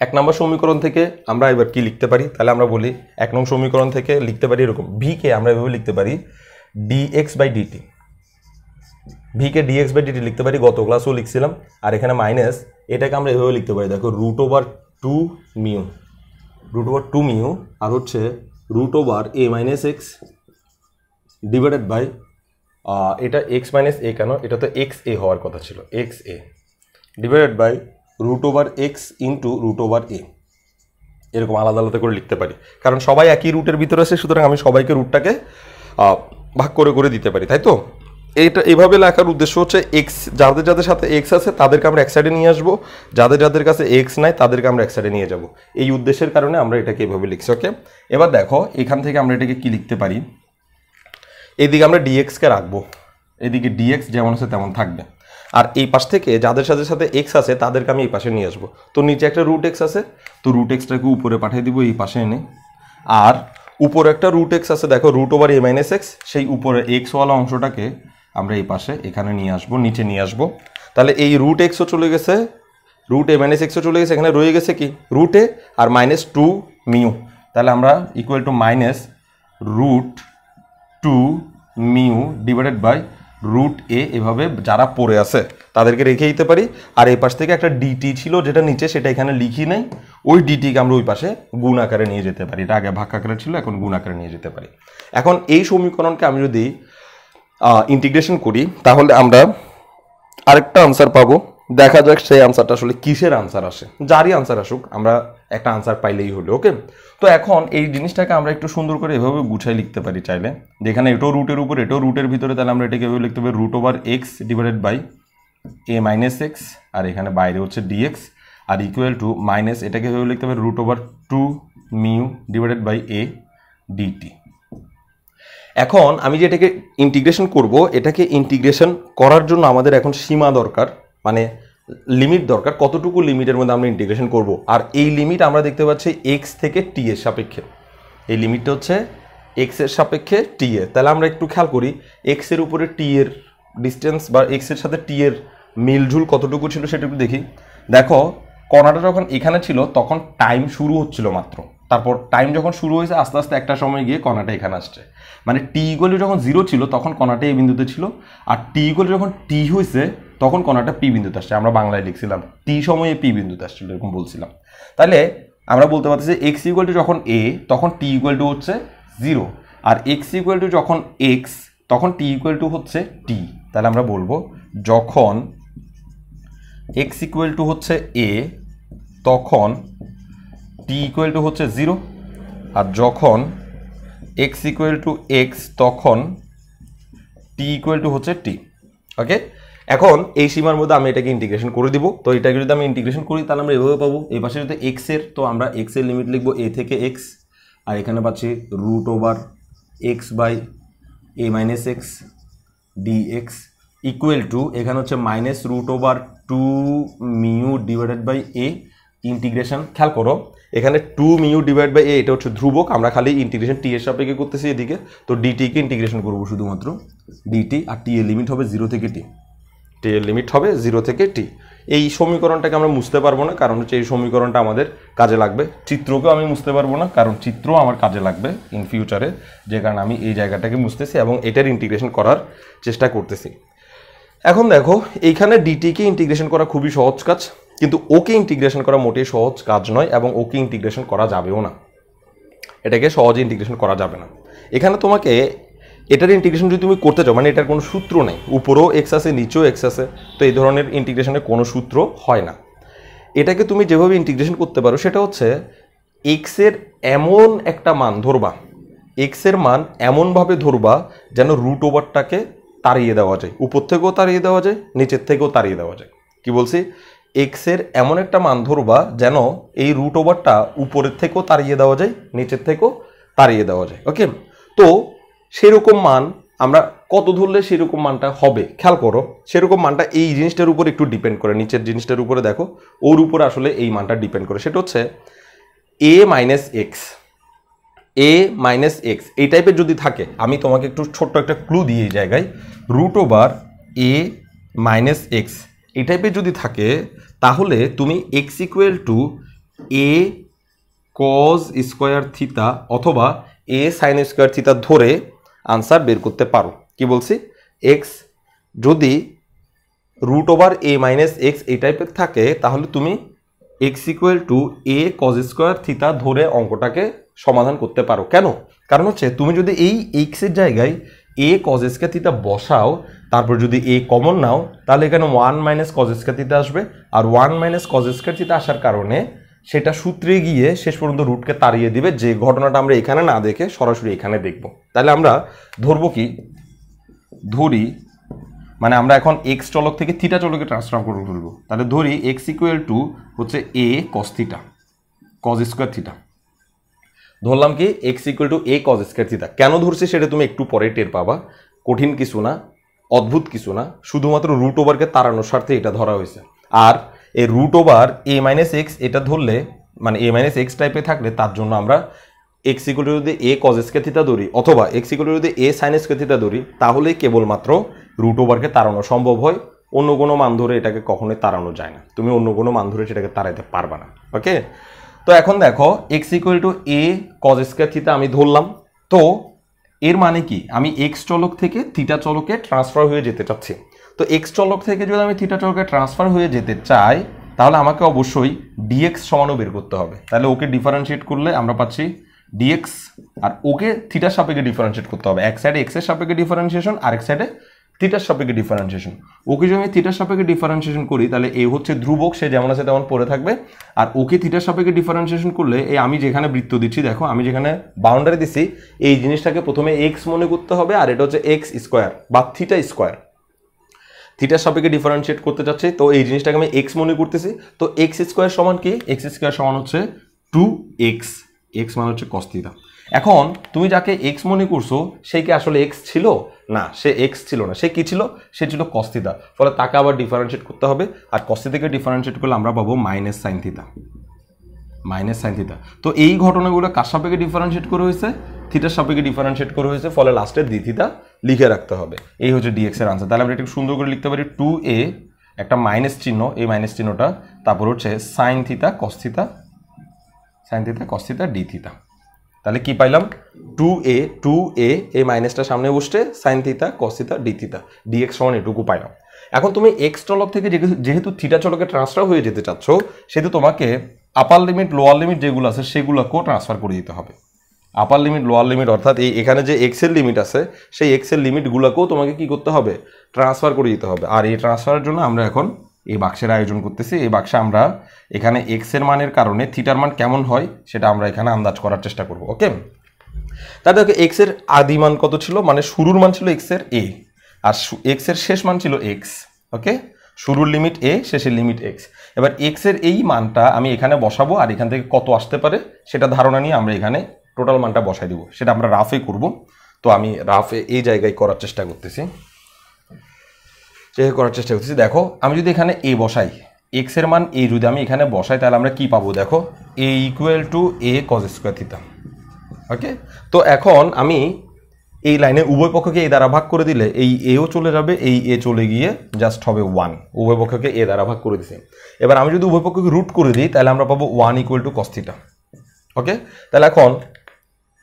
1 নম্বর সমীকরণ থেকে আমরা এবার কি লিখতে পারি, তাহলে আমরা বলি 1 নং সমীকরণ থেকে লিখতে পারি এরকম, ভি কে আমরা এভাবে লিখতে পারি ডিএক্স বাই ডিটি। ভি কে ডিএক্স বাই ডিটি লিখতে পারি, গত ক্লাসও লিখছিলাম। আর এখানে মাইনাস, এটাকে আমরা এভাবে লিখতে পারি, দেখো √2 মিউ, √2 মিউ, আর হচ্ছে √a minus x divided by, এটা এক্স মাইনাস এ কেন, এটা তো এক্স এ হওয়ার কথা ছিল, x A divided by √x into √a। এরকম আলাদা আলাদা করে লিখতে পারি, কারণ সবাই একই রুটের ভিতরে আছে, সুতরাং আমি সবাইকে রুটটাকে ভাগ করে করে দিতে পারি, তাই তো। এইটা এভাবে লেখার উদ্দেশ্য হচ্ছে, এক্স যাদের যাদের সাথে এক্স আছে তাদেরকে আমরা এক সাইডে নিয়ে আসবো, যাদের যাদের কাছে এক্স নাই তাদেরকে আমরা এক সাইডে নিয়ে যাব। এই উদ্দেশ্যের কারণে আমরা এটাকে এভাবে লিখছি। ওকে, এবার দেখো এখান থেকে আমরা এটাকে কি লিখতে পারি, এদিকে আমরা ডিএক্সকে রাখবো, এদিকে ডিএক্স যেমন আছে তেমন থাকবে, আর এই পাশ থেকে যাদের সাথে সাথে এক্স আছে তাদেরকে আমি এই পাশে নিয়ে আসবো। তো নিচে একটা √x আছে, তো √xটাকে উপরে পাঠিয়ে দিব এই পাশে এনে, আর উপরে একটা √x আছে, দেখো √a মাইনাস এক্স, সেই উপরে এক্সওয়ালা অংশটাকে আমরা এই পাশে এখানে নিয়ে আসবো, নিচে নিয়ে আসবো। তাহলে এই √xও চলে গেছে, √a মাইনাস এক্সও চলে গেছে, এখানে রয়ে গেছে কি √a আর -2 মিউ। তাহলে আমরা equal to -√2 mu divided by √a, এভাবে যারা পড়ে আছে তাদেরকে রেখে দিতে পারি। আর এই পাশ থেকে একটা ডিটি ছিল যেটা নিচে, সেটা এখানে লিখি নাই, ওই ডিটিকে আমরা ওই পাশে গুণ আকারে নিয়ে যেতে পারি। এটা আগে ভাগ আকারে ছিল, এখন গুণ আকারে নিয়ে যেতে পারি। এখন এই সমীকরণকে আমি যদি ইন্টিগ্রেশন করি, তাহলে আমরা আরেকটা আনসার পাবো। দেখা যাক সেই আনসারটা আসলে কিসের আনসার আসে, যারই আনসার আসুক আমরা একটা আনসার পাইলেই হলো। ওকে, তো এখন এই জিনিসটাকে আমরা একটু সুন্দর করে এভাবে গুছাই লিখতে পারি চাইলে, যেখানে এটাও রুটের উপর এটাও রুটের ভিতরে, তাহলে আমরা এটাকে এভাবে লিখতে পারি √x divided by a minus x, আর এখানে বাইরে হচ্ছে dx, আর ইকুয়াল টু মাইনাস, এটাকে এভাবে লিখতে পারি √2 mu divided by a dt। এখন আমি যে এটাকে ইন্টিগ্রেশন করব, এটাকে ইন্টিগ্রেশন করার জন্য আমাদের এখন সীমা দরকার, মানে লিমিট দরকার, কতটুকু লিমিটের মধ্যে আমরা ইন্টিগ্রেশন করব। আর এই লিমিট আমরা দেখতে পাচ্ছি এক্স থেকে টি এর সাপেক্ষে, এই লিমিটটা হচ্ছে এক্স এর সাপেক্ষে টি এর। তাহলে আমরা একটু খেয়াল করি এক্স এর উপরে টি এর ডিস্টেন্স বা এক্স এর সাথে টি এর মিলঝুল কতটুকু ছিল সেটা একটু দেখি। দেখো কণাটা যখন এখানে ছিল তখন টাইম শুরু হচ্ছিল মাত্র, তারপর টাইম যখন শুরু হয়েছে আস্তে আস্তে একটা সময় গিয়ে কণাটা এখানে আসছে, মানে টি ইকুয়াল যখন 0 ছিল তখন কণাটা এই বিন্দুতে ছিল, আর টি ইকুয়াল যখন টি হয়েছে তখন কণাটা পি বিন্দুতে আসছে, আমরা বাংলায় লিখছিলাম টি সময়ে পি বিন্দুতে আসছিল এরকম বলছিলাম। তাহলে আমরা বলতে পারতেছি এক্স ইকুয়াল টু যখন এ তখন টি ইকুয়াল টু হচ্ছে 0, আর এক্স ইকুয়াল টু যখন এক্স তখন টি ইকুয়াল টু হচ্ছে টি। তাহলে আমরা বলবো যখন এক্স ইকুয়াল টু হচ্ছে এ তখন টি ইকুয়াল টু হচ্ছে 0, আর যখন এক্স ইকুয়াল টু এক্স তখন টি ইকুয়াল টু হচ্ছে টি। ওকে, এখন এই সীমার মধ্যে আমি এটাকে ইন্টিগ্রেশন করে দিব। তো এটাকে যদি আমি ইন্টিগ্রেশন করি তাহলে আমরা এভাবে পাবো, এই পাশে যদি এক্স এর, তো আমরা এক্স এর লিমিট লিখবো এ থেকে এক্স, আর এখানে পাচ্ছি root over x by A minus x dx equal to এখানে হচ্ছে minus root over 2 mu divided by A integration. খেয়াল করো এখানে 2 মিউ ডিভাইড বাই এ এটা হচ্ছে ধ্রুবক, আমরা খালি ইন্টিগ্রেশন টি এর সাপেক্ষে করতেছি এদিকে, তো ডিটি কে ইন্টিগ্রেশন করবো শুধুমাত্র ডিটি, আর টি এর লিমিট হবে 0 থেকে টি, টি এর লিমিট হবে 0 থেকে টি। এই সমীকরণটাকে আমরা মুছতে পারবো না, কারণ হচ্ছে এই সমীকরণটা আমাদের কাজে লাগবে। চিত্রকেও আমি মুছতে পারবো না, কারণ চিত্র আমার কাজে লাগবে ইন ফিউচারে, যে কারণে আমি এই জায়গাটাকে মুছতেছি এবং এটার ইন্টিগ্রেশন করার চেষ্টা করতেছি। এখন দেখো এইখানে ডিটিকে ইন্টিগ্রেশন করা খুবই সহজ কাজ, কিন্তু ওকে ইন্টিগ্রেশন করা মোটেই সহজ কাজ নয়, এবং ওকে ইন্টিগ্রেশন করা যাবেও না, এটাকে সহজে ইন্টিগ্রেশন করা যাবে না। এখানে তোমাকে এটার ইন্টিগ্রেশন যদি তুমি করতে চাও, মানে এটার কোনো সূত্র নেই, উপরেও এক্স আছে নিচেও এক্স আছে, তো এই ধরনের ইন্টিগ্রেশনের কোনো সূত্র হয় না। এটাকে তুমি যেভাবে ইন্টিগ্রেশন করতে পারো সেটা হচ্ছে এক্সের এমন একটা মান ধরবা, এক্সের মান এমনভাবে ধরবা যেন রুট ওভারটাকে তাড়িয়ে দেওয়া যায়, উপর থেকেও তাড়িয়ে দেওয়া যায়, নিচের থেকেও তাড়িয়ে দেওয়া যায়। কি বলছি, এক্সের এমন একটা মান ধরবা যেন এই রুট ওভারটা উপরের থেকেও তাড়িয়ে দেওয়া যায়, নিচের থেকেও তাড়িয়ে দেওয়া যায়। ওকে, তো সেরকম মান আমরা কত ধরলে সেরকম মানটা হবে, খেয়াল করো সেরকম মানটা এই জিনিসটার উপর একটু ডিপেন্ড করে, নিচের জিনিসটার উপরে দেখো, ওর উপরে আসলে এই মানটা ডিপেন্ড করে। সেটা হচ্ছে এ মাইনাস এক্স, এ মাইনাস এক্স এই টাইপের যদি থাকে, আমি তোমাকে একটু ছোট্ট একটা ক্লু দিই এই জায়গায়, root over A minus x এই টাইপের যদি থাকে, তাহলে তুমি x equal to a cos square theta অথবা এ সাইন স্কোয়ার থিতা ধরে আনসার বের করতে পারো। কি বলছি, এক্স যদি root over A minus x এই টাইপের থাকে, তাহলে তুমি x equal to a cos square theta ধরে অঙ্কটাকে সমাধান করতে পারো। কেন? কারণ হচ্ছে তুমি যদি এই এক্সের জায়গায় এ কজ স্কোয়ার থিতা বসাও, তারপর যদি এ কমন নাও, তাহলে এখানে 1 মাইনাস কজ স্কোয়ার থিতা আসবে, আর 1 মাইনাস কজ স্কোয়ার থিতা আসার কারণে সেটা সূত্রে গিয়ে শেষ পর্যন্ত রুটকে তাড়িয়ে দিবে, যে ঘটনাটা আমরা এখানে না দেখে সরাসরি এখানে দেখব। তাহলে আমরা ধরবো কি, ধরি মানে আমরা এখন এক্স চলক থেকে থিটা চলকে ট্রান্সফার করে তুলবো, তাহলে ধরি এক্স ইকুয়াল টু হচ্ছে a cos theta, cos square theta ধরলাম। কি x equal to a cos square theta কেন ধরছি সেটা তুমি একটু পরে টের পাবা, কঠিন কিছু না, অদ্ভুত কিছু না, শুধুমাত্র রুট ওভারকে তাড়ানোর স্বার্থে এটা ধরা হয়েছে। আর এই root over A minus x এটা ধরলে, মানে এ মাইনাস এক্স টাইপে থাকলে, তার জন্য আমরা এক্স ইকুয়াল টু যদি এ কজ স্কোয়ার থিটা ধরি অথবা এক্স ইকুয়াল টু যদি এ সাইন স্কোয়ার থিটা ধরি, তাহলেই কেবলমাত্র রুট ওভারকে তাড়ানো সম্ভব হয়। অন্য কোনো মান ধরে এটাকে কখনোই তাড়ানো যায় না, তুমি অন্য কোনো মান ধরে সেটাকে তাড়াইতে পারবা না। ওকে, তো এখন দেখো x equal to a cos square theta আমি ধরলাম, তো এর মানে কি, আমি এক্স চলক থেকে থিটা চলকে ট্রান্সফার হয়ে যেতে চাচ্ছি। তো এক্স চলক থেকে যদি আমি থিটা চলকে ট্রান্সফার হয়ে যেতে চাই, তাহলে আমাকে অবশ্যই ডিএক্স সমানও বের করতে হবে। তাহলে ওকে ডিফারেন্সিয়েট করলে আমরা পাচ্ছি ডিএক্স, আর ওকে থিটার সাপেক্ষে ডিফারেন্সিয়েট করতে হবে। এক সাইডে এক্সের সাপেক্ষে ডিফারেন্সিয়েশন, আরেক সাইডে থিটার সাপেক্ষে ডিফারেন্সিয়েশন। ওকে যদি আমি থিটার সাপেক্ষে ডিফারেন্সিয়েশন করি, তাহলে এ হচ্ছে ধ্রুবক, সে যেমন আছে তেমন পড়ে থাকবে। আর ওকে থিটার সাপেক্ষে ডিফারেন্সিয়েশন করলে, এই আমি যেখানে বৃত্ত দিচ্ছি দেখো, আমি যেখানে বাউন্ডারি দিচ্ছি, এই জিনিসটাকে প্রথমে এক্স মনে করতে হবে, আর এটা হচ্ছে এক্স স্কোয়ার বা থিটা স্কোয়ার। থিটার সাপেক্ষে ডিফারেন্সিয়েট করতে চাচ্ছি, তো এই জিনিসটাকে আমি এক্স মনে করতেছি। তো এক্স স্কোয়ার সমান কি, এক্স স্কোয়ার সমান হচ্ছে 2x, এক্স মানে হচ্ছে কস থিটা। এখন তুমি যাকে এক্স মনে করছো সে কি আসলে এক্স ছিল? না, সে এক্স ছিল না, সে কি ছিল? সে ছিল কস থিটা। ফলে তাকে আবার ডিফারেন্সিয়েট করতে হবে, আর কস থিটাকে ডিফারেন্সিয়েট করলে আমরা পাবো minus sine theta, minus sine theta. তো এই ঘটনাগুলো কার সাপেক্ষে ডিফারেন্সিয়েট করে হয়েছে? থিটার সাপেক্ষে ডিফারেন্সিয়েট করে হয়েছে, ফলে লাস্টে ডি থিটা লিখে রাখতে হবে। এই হচ্ছে ডিএক্স এর আনসার। তাহলে আমরা একটু সুন্দর করে লিখতে পারি 2a একটা মাইনাস চিহ্ন, এই মাইনাস চিহ্নটা, তারপর হচ্ছে sine theta cos theta, sine theta cos theta D theta. তাহলে কি পাইলাম? 2a এই মাইনাসটা সামনে বসছে, sine theta cos theta D theta, dx সমান এটুকু পাইলাম। এখন তুমি এক্স চলক থেকে যেহেতু থিটা চলকে ট্রান্সফার হয়ে যেতে চাচ্ছ, সেহেতু তোমাকে আপার লিমিট লোয়ার লিমিট যেগুলো আছে সেগুলোকেও ট্রান্সফার করে দিতে হবে। আপার লিমিট লোয়ার লিমিট অর্থাৎ এখানে যে এক্সের লিমিট আছে সেই এক্সের লিমিটগুলোকেও তোমাকে কি করতে হবে, ট্রান্সফার করে দিতে হবে। আর এই ট্রান্সফারের জন্য আমরা এখন এই বাক্সের আয়োজন করতেছি। এই বাক্সে আমরা এখানে এক্সের মানের কারণে থিটার মান কেমন হয় সেটা আমরা এখানে আন্দাজ করার চেষ্টা করব। ওকে, তাহলে দেখো এক্সের আদি মান কত ছিল, মানে শুরুর মান ছিল এক্সের এ, আর এক্সের শেষ মান ছিল এক্স। ওকে, শুরুর লিমিট এ, শেষের লিমিট এক্স। এবার এক্সের এই মানটা আমি এখানে বসাবো, আর এখান থেকে কত আসতে পারে সেটা ধারণা নিয়ে আমরা এখানে টোটাল মানটা বসাই দিব। সেটা আমরা রাফে করব। তো আমি রাফে এই জায়গায় করার চেষ্টা করতেছি। দেখো আমি যদি এখানে এ বসাই, এক্স এর মান এ যদি আমি এখানে বসাই, তাহলে আমরা কি পাবো, দেখো a equal to a cos square theta. Okay, তো এখন আমি এই লাইনে উভয় পক্ষকে এ দ্বারা ভাগ করে দিলে এই এও চলে যাবে, এই এ চলে গিয়ে জাস্ট হবে 1। উভয় পক্ষকে এ দ্বারা ভাগ করে দিছি। এবার আমি যদি উভয় পক্ষকে রুট করে দিই, তাহলে আমরা পাবো 1 ইকুয়াল টু কস থিটা। ওকে, তাহলে এখন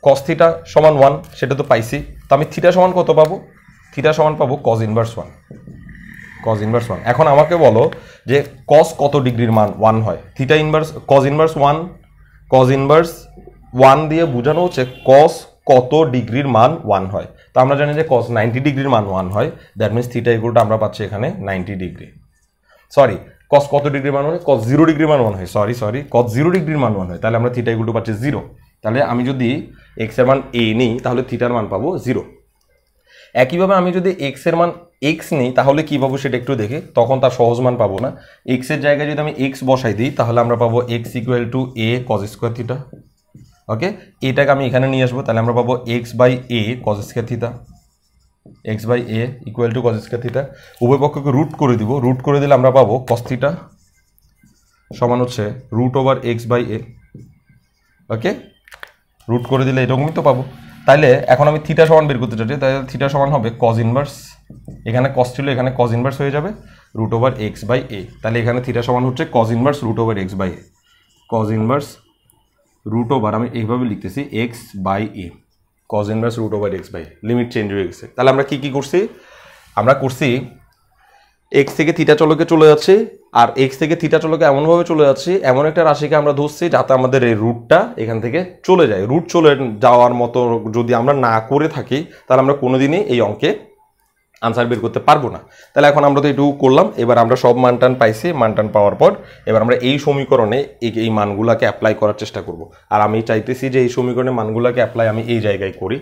কস থিটা সমান 1 সেটা তো পাইছি। তো আমি থিটা সমান কত পাবো, থিটা সমান পাবো কজ ইনভার্স 1। Cos inverse 1। এখন আমাকে বলো যে কস কত ডিগ্রির মান 1 হয়। Theta inverse cos inverse 1, cos inverse 1 দিয়ে বোঝানো হচ্ছে কস কত ডিগ্রির মান 1 হয়। তো আমরা জানি যে কস 90 ডিগ্রির মান 1 হয়, দ্যাট মিনস থিটা ইকুয়ালটা আমরা পাচ্ছি এখানে 90 ডিগ্রি। সরি, কস কত ডিগ্রির মান হয়, কস 0 ডিগ্রির মান 1 হয়। সরি কস 0 ডিগ্রির মান 1 হয়। তাহলে আমরা থিটা ইকুয়াল টু পাচ্ছি 0। তাহলে আমি যদি এক্স এর মান এ নিই তাহলে থিটার মান পাবো 0। একইভাবে আমি যদি এক্স এর মান এক্স নিই তাহলে কি পাবো সেটা একটু দেখি, তখন তার সহজ মান পাবো না। এক্স এর জায়গায় যদি আমি এক্স বসাই দিই তাহলে আমরা পাবো x equal to a cos square theta. Okay, এটাকে আমি এখানে নিয়ে আসবো, তাহলে আমরা পাবো x by A cos square theta. X by a equal to cos square theta. উভয় পক্ষকে রুট করে দিব, রুট করে দিলে আমরা পাবো কস থিটা সমান হচ্ছে root over x by A. Okay, root করে দিলে এরকমই তো পাবো। তাহলে এখন আমি থিটা সমান বের করতে চাচ্ছি, তাহলে থিটা সমান হবে কজ ইনভার্স, এখানে কস ছিল এখানে কজ ইনভার্স হয়ে যাবে রুট ওভার এক্স বাই এ। তাহলে এখানে থিটা সমান হচ্ছে cos inverse root over x by A. Cos inverse root over, আমি এইভাবে লিখতেছি x by A, cos inverse root over x by A. Limit change হয়ে গেছে। তাহলে আমরা কি করছি, আমরা করছি এক্স থেকে থিটা চলকে চলে যাচ্ছে, আর এক্স থেকে থিটা চলকে এমনভাবে চলে যাচ্ছে, এমন একটা রাশিকে আমরা ধরছি যাতে আমাদের এই রুটটা এখান থেকে চলে যায়। রুট চলে যাওয়ার মতো যদি আমরা না করে থাকি তাহলে আমরা কোনোদিনই এই অঙ্কে আনসার বের করতে পারবো না। তাহলে এখন আমরা তো এটুকু করলাম। এবার আমরা সব মানটান পাইছি, মানটান পাওয়ার পর এবার আমরা এই সমীকরণে এই মানগুলোকে অ্যাপ্লাই করার চেষ্টা করব। আর আমি চাইতেছি যে এই সমীকরণে মানগুলোকে অ্যাপ্লাই আমি এই জায়গায় করি,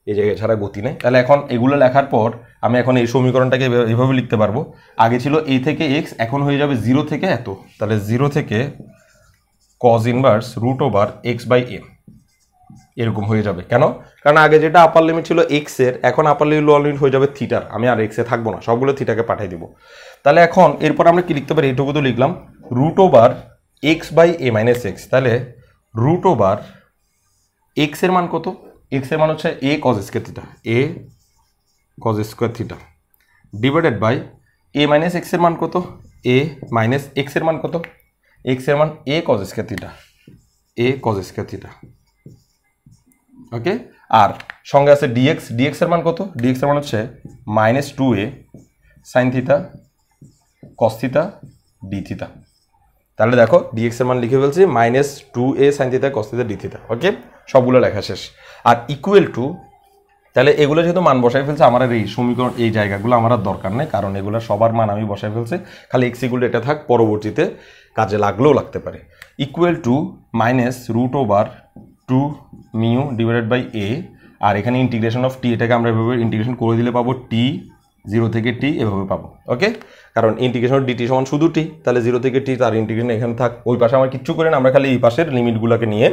এই জায়গায় ছাড়া গতি নেই। তাহলে এখন এগুলো লেখার পর আমি এখন এই সমীকরণটাকে এভাবে লিখতে পারবো, আগে ছিল এ থেকে এক্স, এখন হয়ে যাবে 0 থেকে এত। তাহলে 0 থেকে cos inverse root over x by a এরকম হয়ে যাবে। কেন? কারণ আগে যেটা আপার লিমিট ছিল এক্স এর, এখন আপার লিমিট লোয়ার লিমিট হয়ে যাবে থিটার। আমি আর এক্স এ থাকবো না, সবগুলো থিটাকে পাঠিয়ে দিব। তাহলে এখন এরপর আমরা কি লিখতে পারি, এইটুকু তো লিখলাম root over x by A minus x. তাহলে রুট ওভার এক্স এর মান কত, এক্স এর মান হচ্ছে a cos square theta, a cos square theta divided by A minus x এর মান কত, এ মাইনাস এক্স এর মান কত, এক্স এর মান এ cos square theta, a cos square theta. ওকে, আর সঙ্গে আছে ডিএক্স, ডিএক্স এর মান কত, ডিএক্স এর মান হচ্ছে minus 2a sine theta cos theta D theta. তাহলে দেখো ডিএক্স এর মান লিখে ফেলছি minus 2a sine theta cos theta D theta. Okay, সবগুলো লেখা শেষ। আর ইকুয়াল টু, তাহলে এগুলো যেহেতু মান বসাই ফেলছে, আমার এই সমীকরণ এই জায়গাগুলো আমার আর দরকার নেই, কারণ এগুলো সবার মান আমি বসাই ফেলছি। খালি এক্স ইকুয়াল এটা থাক, পরবর্তীতে কাজে লাগলেও লাগতে পারে। Equal to minus root over 2 mu divided by এ, আর এখানে ইন্টিগ্রেশন অফ টি, এটাকে আমরা এভাবে ইন্টিগ্রেশন করে দিলে পাবো টি 0 থেকে টি এভাবে পাবো। ওকে, কারণ ইন্টিগ্রেশন অফ ডিটি সমান শুধু টি, তাহলে 0 থেকে টি তার ইন্টিগ্রেশন এখানে থাক। ওই পাশে আমার কিচ্ছু করে না, আমরা খালি এই পাশের লিমিটগুলোকে নিয়ে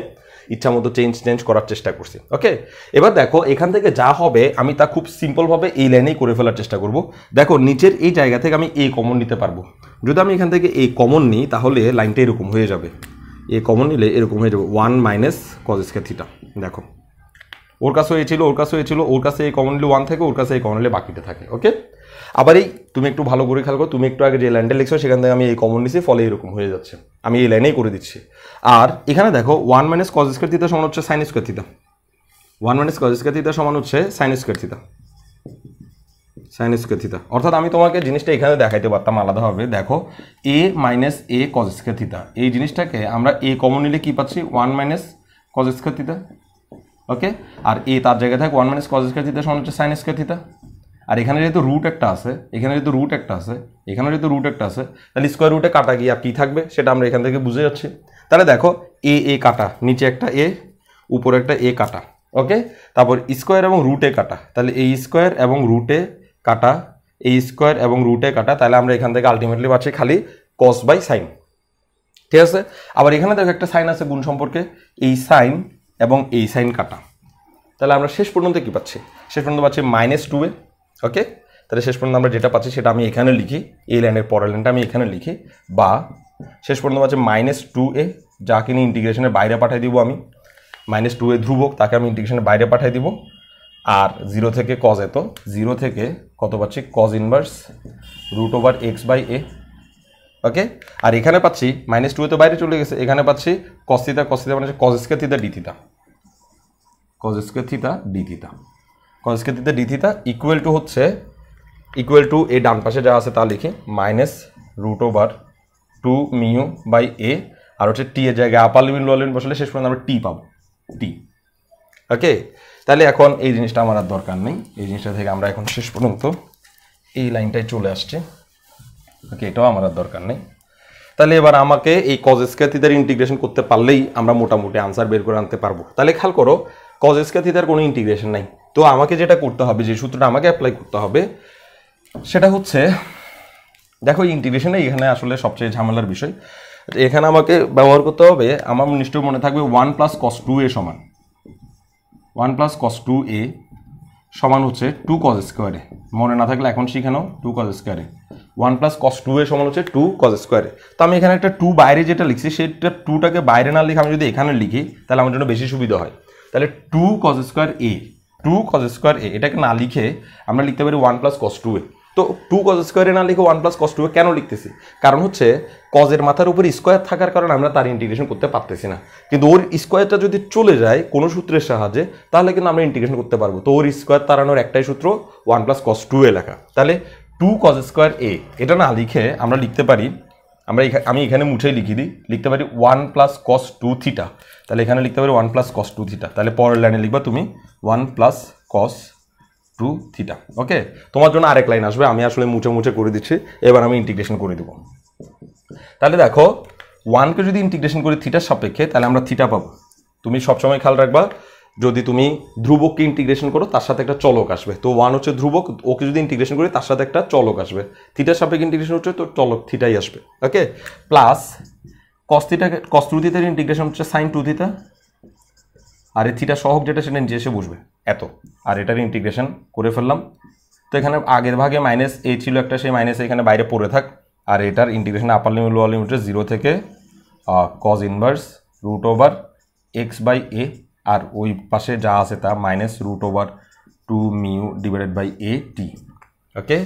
ইচ্ছা মতো চেঞ্জ করার চেষ্টা করছি। ওকে, এবার দেখো এখান থেকে যা হবে আমি তা খুব সিম্পলভাবে এই লাইনেই করে ফেলার চেষ্টা করব। দেখো নিচের এই জায়গা থেকে আমি এ কমন নিতে পারবো। যদি আমি এখান থেকে এ কমন নিই তাহলে লাইনটা এরকম হয়ে যাবে, এ কমন নিলে এরকম হয়ে যাবে 1 মাইনাস কজ স্কয়ার থিটা। দেখো ওর কাছে হয়েছিল, ওর কাছে হয়েছিল, ওর কাছে এই কমন নিলে 1 থাকে, ওর কাছে এই কমন নিলে বাকিটা থাকে। ওকে, আবার এই তুমি একটু ভালো করে খেয়াল করো, তুমি একটু আগে যে লাইনটা লিখছো সেখান থেকে আমি এই কমন নিছি, ফলে এরকম হয়ে যাচ্ছে। আমি এই লাইনেই করে দিচ্ছি। আর এখানে দেখো 1 মাইনাস কজ স্কয়ার থিটা সমান হচ্ছে sine square theta, 1 minus cause square theta সমান হচ্ছে sine square theta, sine square theta. অর্থাৎ আমি তোমাকে জিনিসটা এখানে দেখাইতে পারতাম আলাদাভাবে। দেখো এ মাইনাস এ কজ স্কোয়ার থিটা, এই জিনিসটাকে আমরা এ কমন নিলে কী পাচ্ছি, 1 মাইনাস কজ স্কোয়ার থিটা। ওকে, আর এ তার জায়গায় থাকে 1 মাইনাস কজ স্কোয়ার থিটা সমান হচ্ছে সাইন স্কোয়ার থিটা। আর এখানে যেহেতু রুট একটা আছে, এখানে যেহেতু রুট একটা আছে, এখানে যেহেতু রুট একটা আছে, তাহলে স্কোয়ার রুটে কাটা গিয়ে আর কী থাকবে সেটা আমরা এখান থেকে বুঝে যাচ্ছি। তাহলে দেখো এ এ কাটা, নিচে একটা এ উপরে একটা এ কাটা। ওকে, তারপর স্কোয়ার এবং রুটে কাটা, তাহলে এই স্কোয়ার এবং রুটে কাটা, এই স্কোয়ার এবং রুটে কাটা, তাহলে আমরা এখান থেকে আলটিমেটলি পাচ্ছি খালি কস বাই সাইন। ঠিক আছে, আবার এখানে দেখো একটা সাইন আছে গুণ সম্পর্কে, এই সাইন এবং এই সাইন কাটা, তাহলে আমরা শেষ পর্যন্ত কী পাচ্ছি, শেষ পর্যন্ত পাচ্ছি -2a। ওকে, তাহলে শেষ পর্যন্ত আমরা যেটা পাচ্ছি সেটা আমি এখানে লিখি, এই লাইনের পরের লাইনটা আমি এখানে লিখি, বা শেষ পর্যন্ত পাচ্ছি -2a, যাকে নিয়ে ইন্টিগ্রেশনের বাইরে পাঠিয়ে দিব আমি, -2a ধ্রুবক, তাকে আমি ইন্টিগ্রেশনের বাইরে পাঠিয়ে দিব। আর 0 থেকে কজ এত, 0 থেকে কত পাচ্ছি, কজ ইনভার্স √x/a। ওকে, আর এখানে পাচ্ছি -2a তো বাইরে চলে গেছে, এখানে পাচ্ছি cos থিটা, cos থিটা মানে cos square theta d theta, cos square theta d theta, cos square theta d theta equal to এই ডান পাশে যা আছে তা লিখি -√2μ/a, আর হচ্ছে টি এর জায়গায় আপার লিমিট লোয়ার লিমিট বসালে শেষ পর্যন্ত আমরা টি পাবো, টি। ওকে, তাহলে এখন এই জিনিসটা আমার আর দরকার নেই, এই জিনিসটা থেকে আমরা এখন শেষ পর্যন্ত এই লাইনটাই চলে আসছে। ওকে, এটাও আমার আর দরকার নেই। তাহলে এবার আমাকে এই কজ স্কয়ার থিটার ইন্টিগ্রেশন করতে পারলেই আমরা মোটামুটি আনসার বের করে আনতে পারবো। তাহলে খেয়াল করো কজ স্কয়ার থিটার কোনো ইন্টিগ্রেশন নাই, তো আমাকে যেটা করতে হবে, যে সূত্রটা আমাকে অ্যাপ্লাই করতে হবে সেটা হচ্ছে, দেখো ইন্টিগ্রেশনে এখানে আসলে সবচেয়ে ঝামেলার বিষয়, এখানে আমাকে ব্যবহার করতে হবে, আমার নিশ্চয়ই মনে থাকবে 1 + cos 2a সমান 1 + cos 2a সমান হচ্ছে 2 cos স্কোয়ারে, মনে না থাকলে এখন শিখানো 2 cos স্কোয়ারে, 1 + cos 2a সমান হচ্ছে 2 cos স্কোয়ারে। তো আমি এখানে একটা 2 বাইরে যেটা লিখছি সেটা 2টাকে বাইরে না লিখে আমি যদি এখানে লিখি তাহলে আমার জন্য বেশি সুবিধা হয়। তাহলে 2 cos square a, 2 cos square a, এটাকে না লিখে আমরা লিখতে পারি 1 + cos 2a। তো 2 cos স্কোয়ারে না লিখে 1 + cos 2a কেন লিখতেছি, কারণ হচ্ছে কজের মাথার উপর স্কোয়ার থাকার কারণে আমরা তার ইন্টিগ্রেশন করতে পারতেছি না, কিন্তু ওর স্কোয়ারটা যদি চলে যায় কোনো সূত্রের সাহায্যে তাহলে কিন্তু আমরা ইন্টিগ্রেশন করতে পারবো। তো ওর স্কোয়ার তাড়ানোর একটাই সূত্র 1 + cos 2a লেখা। তাহলে 2 cos স্কোয়ার a এটা না লিখে আমরা লিখতে পারি, আমি এখানে মুছেই লিখে দিই, লিখতে পারি 1 + cos 2 থিটা। তাহলে এখানে লিখতে পারি 1 + cos 2 থিটা। তাহলে পরের লাইনে লিখবা তুমি 1 + cos 2 থিটা। ওকে, তোমার জন্য আরেক লাইন আসবে, আমি আসলে মুছে করে দিচ্ছি, এবার আমি ইন্টিগ্রেশন করে দেবো। তাহলে দেখো 1কে যদি ইন্টিগ্রেশন করি থিটার সাপেক্ষে তাহলে আমরা থিটা পাবো। তুমি সবসময় খেয়াল রাখবা যদি তুমি ধ্রুবককে ইন্টিগ্রেশন করো তার সাথে একটা চলক আসবে, তো 1 হচ্ছে ধ্রুবক, ওকে যদি ইন্টিগ্রেশন করি তার সাথে একটা চলক আসবে, থিটার সাপেক্ষে ইন্টিগ্রেশন হচ্ছে তো চলক থিটাই আসবে। ওকে, প্লাস cos 2 থিটার ইন্টিগ্রেশন হচ্ছে sin 2 থিটা, আর এই থিটা সহগ যেটা সেটা নিচে এসে বসবে এত, আর এটার ইন্টিগ্রেশন করে ফেললাম। তো এখানে আগের ভাগে -a ছিল একটা, সেই মাইনাস এখানে বাইরে পড়ে থাক, আর এটার ইন্টিগ্রেশন আপার লিমিট লোয়ার লিমিট 0 থেকে cos ইনভার্স √x/a, আর ওই পাশে যা আছে তা -√2μ/a_t। ওকে,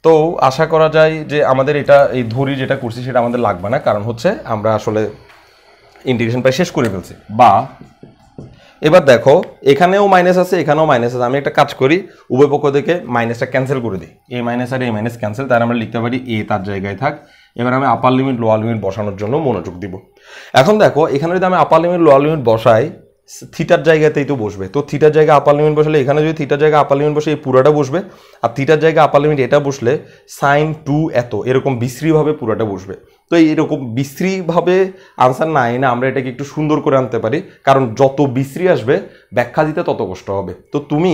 তো আশা করা যায় যে আমাদের এটা এই ধরি যেটা করছি সেটা আমাদের লাগবে না, কারণ হচ্ছে আমরা আসলে ইন্টিগ্রেশন প্রায় শেষ করে ফেলছি। বা এবার দেখো এখানেও মাইনাস আছে, এখানেও মাইনাস আছে, আমি একটা কাজ করি, উভয় পক্ষ থেকে মাইনাসটা ক্যান্সেল করে দিই, a মাইনাস আর a মাইনাস ক্যান্সেল, তার আমরা লিখতে পারি a তার জায়গায় থাক। এবার আমি আপার লিমিট লোয়ার লিমিট বসানোর জন্য মনোযোগ দিব। এখন দেখো এখানে যদি আমি আপার লিমিট লোয়ার লিমিট বসাই থিটার জায়গাতেই তো বসবে, তো থিটার জায়গায় আপার লিমিট বসালে এখানে যদি থিটার জায়গায় আপার লিমিট বসে এই পুরাটা বসবে, আর থিটার জায়গায় আপার লিমিট এটা বসলে sin 2 এত এরকম বিশ্রীভাবে পুরাটা বসবে। তো এইরকম বিশ্রীভাবে আনসার না এনে আমরা এটাকে একটু সুন্দর করে আনতে পারি, কারণ যত বিশ্রী আসবে ব্যাখ্যা দিতে তত কষ্ট হবে। তো তুমি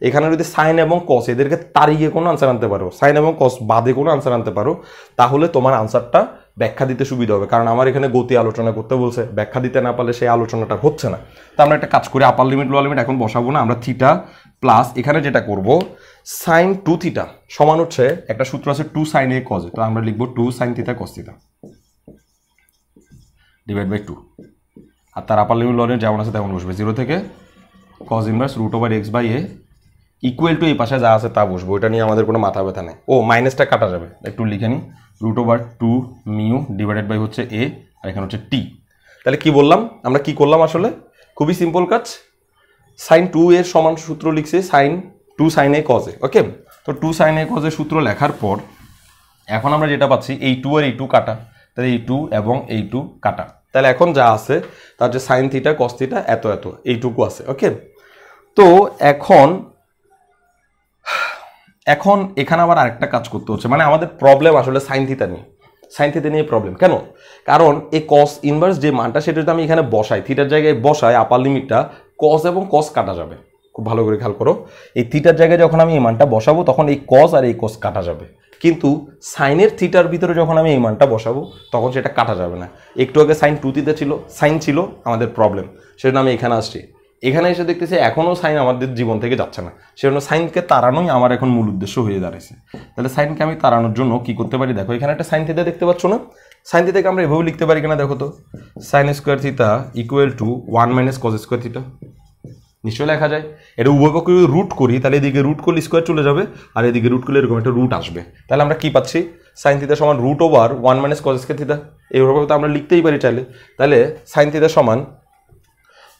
এখানে যদি সাইন এবং কস এদেরকে তাড়িয়ে কোনো আনসার আনতে পারো, সাইন এবং কস বাদে কোনো আনসার আনতে পারো, তাহলে তোমার আনসারটা ব্যাখ্যা দিতে সুবিধা হবে। কারণ আমার এখানে গতি আলোচনা করতে বলছে, ব্যাখ্যা দিতে না পারলে সেই আলোচনাটা হচ্ছে না। তো আমরা একটা কাজ করি, আপার লিমিট লোয়ার লিমিট এখন বসাবো না, আমরা থিটা প্লাস এখানে যেটা করব sin 2 থিটা সমান হচ্ছে একটা সূত্র আছে 2 sin a cos a, তো আমরা লিখবো 2 sin থিটা cos থিটা /2, আর তার আপার লিমিট লোয়ার লিমিট যেমন আছে তেমন বসবে, 0 থেকে cos inverse √x/a equal to এই পাশে যা আছে তা বসবো, ওইটা নিয়ে আমাদের কোনো মাথা ব্যথা নেই। ও মাইনাসটা কাটা যাবে, একটু লিখে নিই, √2μ হচ্ছে a আর এখানে হচ্ছে t। তাহলে কি বললাম, আমরা কি করলাম আসলে, খুবই সিম্পল কাজ, sin 2 এর সমান সূত্র লিখছি sin 2 sin a cos a। ওকে, তো 2 sin a cos a সূত্র লেখার পর এখন আমরা যেটা পাচ্ছি এই 2 আর এই 2 কাটা, তাহলে এই 2 এবং এই 2 কাটা, তাহলে এখন যা আছে তার যে sin থিটা cos থিটা এত এত এইটুকু আছে। ওকে, তো এখন এখানে আবার আরেকটা কাজ করতে হচ্ছে, মানে আমাদের প্রবলেম আসলে sin থিটা নিয়ে প্রবলেম। কেন? কারণ এই cos ইনভার্স যে মানটা সেটা যদি আমি এখানে বসাই, থিটার জায়গায় বসাই, আপার লিমিটটা cos এবং cos কাটা যাবে। খুব ভালো করে খেয়াল করো, এই থিটার জায়গায় যখন আমি এই মানটা বসাবো তখন এই cos আর এই cos কাটা যাবে, কিন্তু সাইনের থিটার ভিতরে যখন আমি এই মানটা বসাবো তখন সেটা কাটা যাবে না। একটু আগে sin 2 থিটা ছিল, সাইন ছিল আমাদের প্রবলেম, সেজন্য আমি এখানে আসছি। এখানে এসে দেখতেছি এখনও সাইন আমাদের জীবন থেকে যাচ্ছে না, সেজন্য সাইনকে তাড়ানোই আমার এখন মূল উদ্দেশ্য হয়ে দাঁড়াইছে। তাহলে সাইনকে আমি তাড়ানোর জন্য কি করতে পারি, দেখো এখানে একটা সাইন থিটা দেখতে পাচ্ছ না, সাইন থিটাকে আমরা এভাবে লিখতে পারি কিনা দেখো তো, sine square theta equal to 1 minus cos square theta. নিশ্চয়ই লেখা যায়। এটা উভয় পক্ষে রুট করি তাহলে এদিকে রুট করলে স্কোয়ার চলে যাবে, আর এদিকে রুট করলে এরকম একটা রুট আসবে। তাহলে আমরা কি পাচ্ছি, সাইন থিটা সমান root over 1 minus cos square theta. এইভাবে তো আমরা লিখতেই পারি চাইলে। তাহলে সাইন থিটা সমান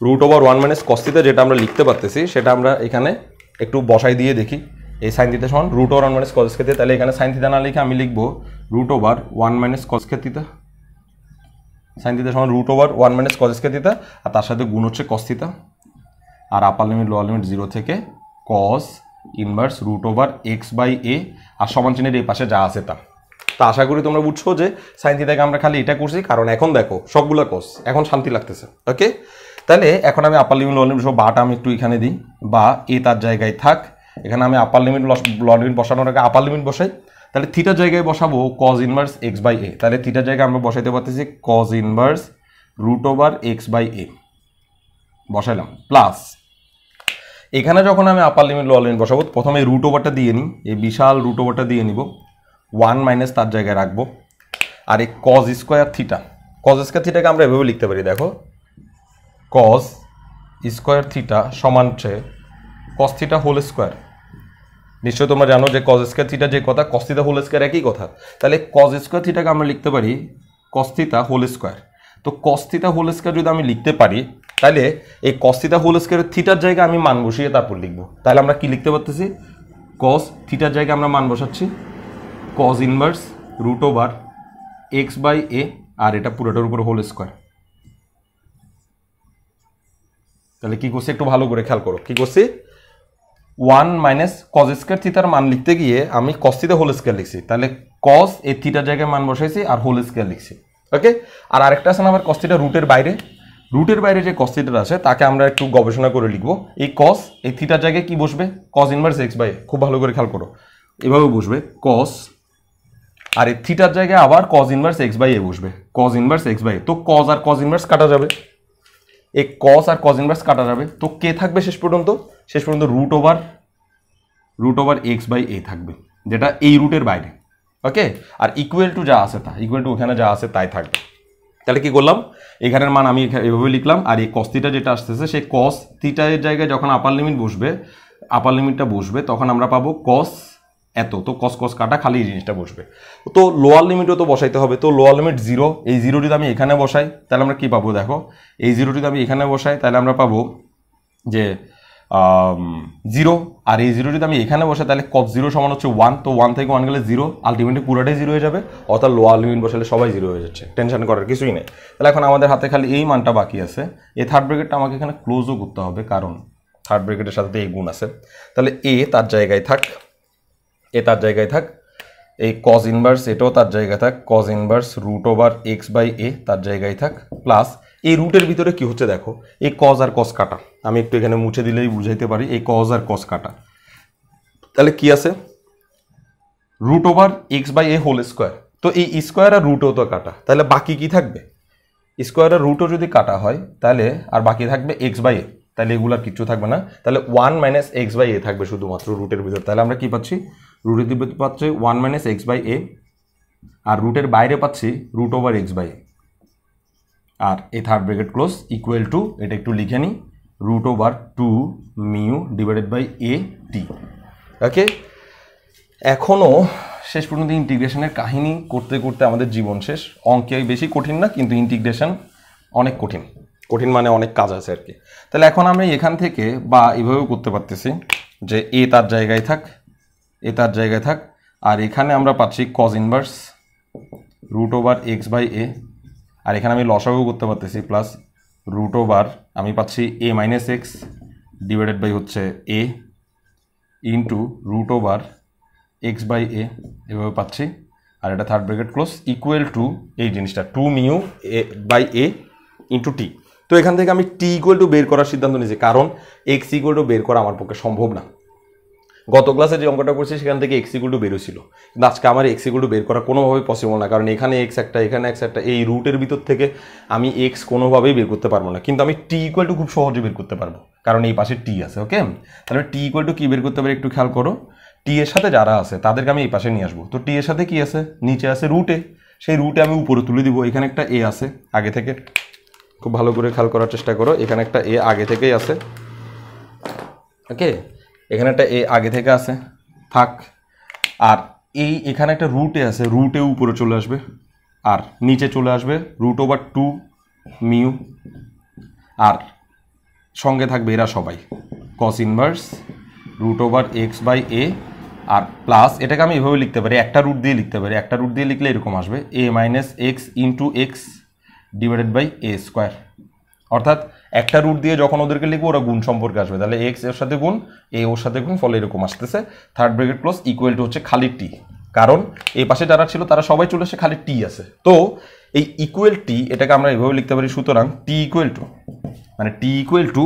root over 1 minus cos theta, যেটা আমরা লিখতে পারতেছি সেটা আমরা এখানে একটু বসাই দিয়ে দেখি। এই সাইন থিটা সমান root over 1 minus cos square theta, তাহলে এখানে সাইন থিটা না লিখে আমি লিখবো root over 1 minus cos square theta. Sine theta সমান root over 1 minus cos square theta, আর তার সাথে গুণ হচ্ছে কস থিটা, আর আপার লিমিট লোয়ার লিমিট 0 থেকে cos inverse root over x by এ, আর সমান চিহ্নের এই পাশে যা আছে তা। তা আশা করি তোমরা বুঝছো যে সাইন থিটাকে আমরা খালি এটা করছি কারণ এখন দেখো সবগুলো কস, এখন শান্তি লাগতেছে। ওকে, তাহলে এখন আমি আপার লিমিট লোয়ার লিমিট সব বাটা আমি একটু এখানে দিই, বা এ তার জায়গায় থাক। এখানে আমি আপার লিমিট লোয়ার লিমিট বসানোর আগে আপার লিমিট বসাই, তাহলে থিটার জায়গায় বসাবো কজ ইনভার্স এক্স বাই এ। তাহলে থিটার জায়গায় আমরা বসাইতে পারতেছি cos inverse root over x by a বসাইলাম, প্লাস এখানে যখন আমি আপার লিমিট লোয়ার লিমিট বসাবো প্রথমে রুট ওভারটা দিয়ে নিই, এই বিশাল রুট ওভারটা দিয়ে নিব, 1 মাইনাস তার জায়গায় রাখবো, আর এই cos square theta, cos square থিটাকে আমরা এভাবে লিখতে পারি, দেখো কজ স্কোয়ার থিটা সমান হচ্ছে কস থিটা হোল স্কোয়ার। নিশ্চয়ই তোমরা জানো যে কজ স্কোয়ার থিটা যে কথা, কস থিটা হোল স্কোয়ার একই কথা। তাহলে কজ স্কোয়ার থিটাকে আমরা লিখতে পারি কস থিটা হোল স্কোয়ার। তো কস থিটা হোল স্কোয়ার যদি আমি লিখতে পারি, তাহলে এই কস থিটা হোল স্কোয়ারের থিটার জায়গায় আমি মান বসিয়ে তারপর লিখবো। তাহলে আমরা কি লিখতে পারতেছি, কস থিটার জায়গায় আমরা মান বসাচ্ছি cos inverse root over x by এ, আর এটা পুরোটার উপর হোল স্কোয়ার। তাহলে কি করছি একটু ভালো করে খেয়াল করো, কি করছি, 1 মাইনাস কজ স্কোয়ার থিটার মান লিখতে গিয়ে আমি কস থিটা হোল স্কোয়ার লিখছি, তাহলে কস এই থিটার জায়গায় মান বসাইছি আর হোল স্কোয়ার লিখছি। ওকে, আর আরেকটা আছে না আবার কস থিটা রুটের বাইরে যে কস থিটাটা আছে তাকে আমরা একটু গবেষণা করে লিখবো। এই কস এই থিটার জায়গায় কি বসবে, কজ ইনভার্স এক্স বাই, খুব ভালো করে খেয়াল করো, এভাবে বসবে কস, আর এই থিটার জায়গায় আবার কজ ইনভার্স এক্স বাই এ বসবে, কজ ইনভার্স এক্স বাই। তো কজ আর কজ ইনভার্স কাটা যাবে, এই কস আর কজ ইনভার্স কাটা যাবে, তো কে থাকবে শেষ পর্যন্ত রুট ওভার এক্স বাই এ থাকবে, যেটা এই রুটের বাইরে। ওকে, আর ইকুয়াল টু যা আছে তা, ইকুয়াল টু ওখানে যা আছে তাই থাকবে। তাহলে কি করলাম, এখানের মান আমি এভাবে লিখলাম, আর এই কস থিটা যেটা আসতেছে সেই কস থিটার জায়গায় যখন আপার লিমিটটা বসবে তখন আমরা পাবো কস এত, তো কস কস কাটা খালি এই জিনিসটা বসবে। তো লোয়ার লিমিটও তো বসাইতে হবে, তো লোয়ার লিমিট 0, এই 0 যদি আমি এখানে বসাই তাহলে আমরা কি পাবো, দেখো এই 0 যদি আমি এখানে বসাই তাহলে আমরা পাবো যে 0, আর এই 0 যদি আমি এখানে বসাই তাহলে কস 0 সমান হচ্ছে 1, তো 1 থেকে 1 গেলে 0, আলটিমেটলি পুরোটাই 0 হয়ে যাবে, অর্থাৎ লোয়ার লিমিট বসালে সবাই 0 হয়ে যাচ্ছে, টেনশন করার কিছুই নেই। তাহলে এখন আমাদের হাতে খালি এই মানটা বাকি আছে। এই থার্ড ব্র্যাকেটটা আমাকে এখানে ক্লোজও করতে হবে কারণ থার্ড ব্র্যাকেটের সাথে এই গুণ আছে। তাহলে এ তার জায়গায় থাক, এই কজ ইনভার্স এটাও তার জায়গায় থাক, cos inverse root over x by a তার জায়গায় থাক, প্লাস এই রুটের ভিতরে কি হচ্ছে দেখো, এই কজ আর কস কাটা, আমি একটু এখানে মুছে দিলেই বুঝাইতে পারি, এই কজ আর কস কাটা। তাহলে কি আছে, root over x by A whole square, তো এই স্কোয়ার আর রুটও তো কাটা, তাহলে বাকি কি থাকবে, স্কোয়ার আর রুটও যদি কাটা হয় তাহলে আর বাকি থাকবে এক্স বাই এ, তাহলে এগুলার কিচ্ছু থাকবে না, তাহলে 1 মাইনাস এক্স বাই এ থাকবে শুধুমাত্র রুটের ভিতর। তাহলে আমরা কি পাচ্ছি, রুটের ভিতরে পাচ্ছি 1 মাইনাস এক্স বাই এ, আর রুটের বাইরে পাচ্ছি রুট ওভার এক্স বাই এ, আর এই third bracket close equal to, এটা একটু লিখে নিই, root over 2 mu divided by a t. Okay, এখনও শেষ পর্যন্ত ইন্টিগ্রেশনের কাহিনী করতে করতে আমাদের জীবন শেষ। অঙ্কে বেশি কঠিন না, কিন্তু ইন্টিগ্রেশন অনেক কঠিন মানে অনেক কাজ আছে আর কি। তাহলে এখন আমরা এখান থেকে বা এভাবেও করতে পারতেছি যে এ তার জায়গায় থাক, এ তার জায়গায় থাক। আর এখানে আমরা পাচ্ছি cos inverse root over x by এ, আর এখানে আমি লসাগু করতে পারতেছি প্লাস রুট ওভার আমি পাচ্ছি a minus x divided by হচ্ছে a into root over x by a, এভাবে পাচ্ছি। আর এটা third bracket close equal to এই জিনিসটা 2 mu a by a into t. তো এখান থেকে আমি টি ইকুয়াল টু বের করার সিদ্ধান্ত নিয়েছি, কারণ এক্স ইকুয়াল টু বের করা আমার পক্ষে সম্ভব না। গত ক্লাসে যে অঙ্কটা করছি সেখান থেকে এক্স ইকুয়াল টু বেরোছিল, কিন্তু আজকে আমার এক্স ইকুয়াল টু বের করা কোনোভাবেই পসিবল না, কারণ এখানে এক্স একটা, এখানে এক্স একটা, এই রুটের ভিতর থেকে আমি এক্স কোনোভাবেই বের করতে পারবো না। কিন্তু আমি টি ইকুয়াল টু খুব সহজে বের করতে পারবো, কারণ এই পাশে টি আছে। ওকে, তাহলে টি ইকুয়াল টু কী বের করতে পারি একটু খেয়াল করো। টি এর সাথে যারা আছে তাদেরকে আমি এই পাশে নিয়ে আসবো। তো টি এর সাথে কি আছে, নিচে আছে রুটে, সেই রুটে আমি উপরে তুলে দিব। এখানে একটা এ আছে আগে থেকে, খুব ভালো করে খেয়াল করার চেষ্টা করো। এখানে একটা এ আগে থেকেই আছে। ওকে, এখানে একটা এ আগে থেকে আছে থাক। আর এই এখানে একটা রুটে আছে, রুটে উপরে চলে আসবে আর নিচে চলে আসবে রুট ওভার 2 মিউ, আর সঙ্গে থাকবে এরা সবাই cos inverse root over x by এ, আর প্লাস এটাকে আমি এভাবে লিখতে পারি, একটা রুট দিয়ে লিখতে পারি। একটা রুট দিয়ে লিখলে এরকম আসবে a minus x into x divided by A square. অর্থাৎ একটা রুট দিয়ে যখন ওদেরকে লিখবো ওরা গুণ সম্পর্কে আসবে, তাহলে এক্স এর সাথে গুণ, এ ওর সাথে গুণ, ফলে এরকম আসতেছে। Third bracket close equal to হচ্ছে খালি টি, কারণ এই পাশে যারা ছিল তারা সবাই চলে এসে খালি টি আছে। তো এই ইকুয়াল টি এটাকে আমরা এভাবে লিখতে পারি। সুতরাং টি ইকুয়াল টু মানে টি ইকুয়াল টু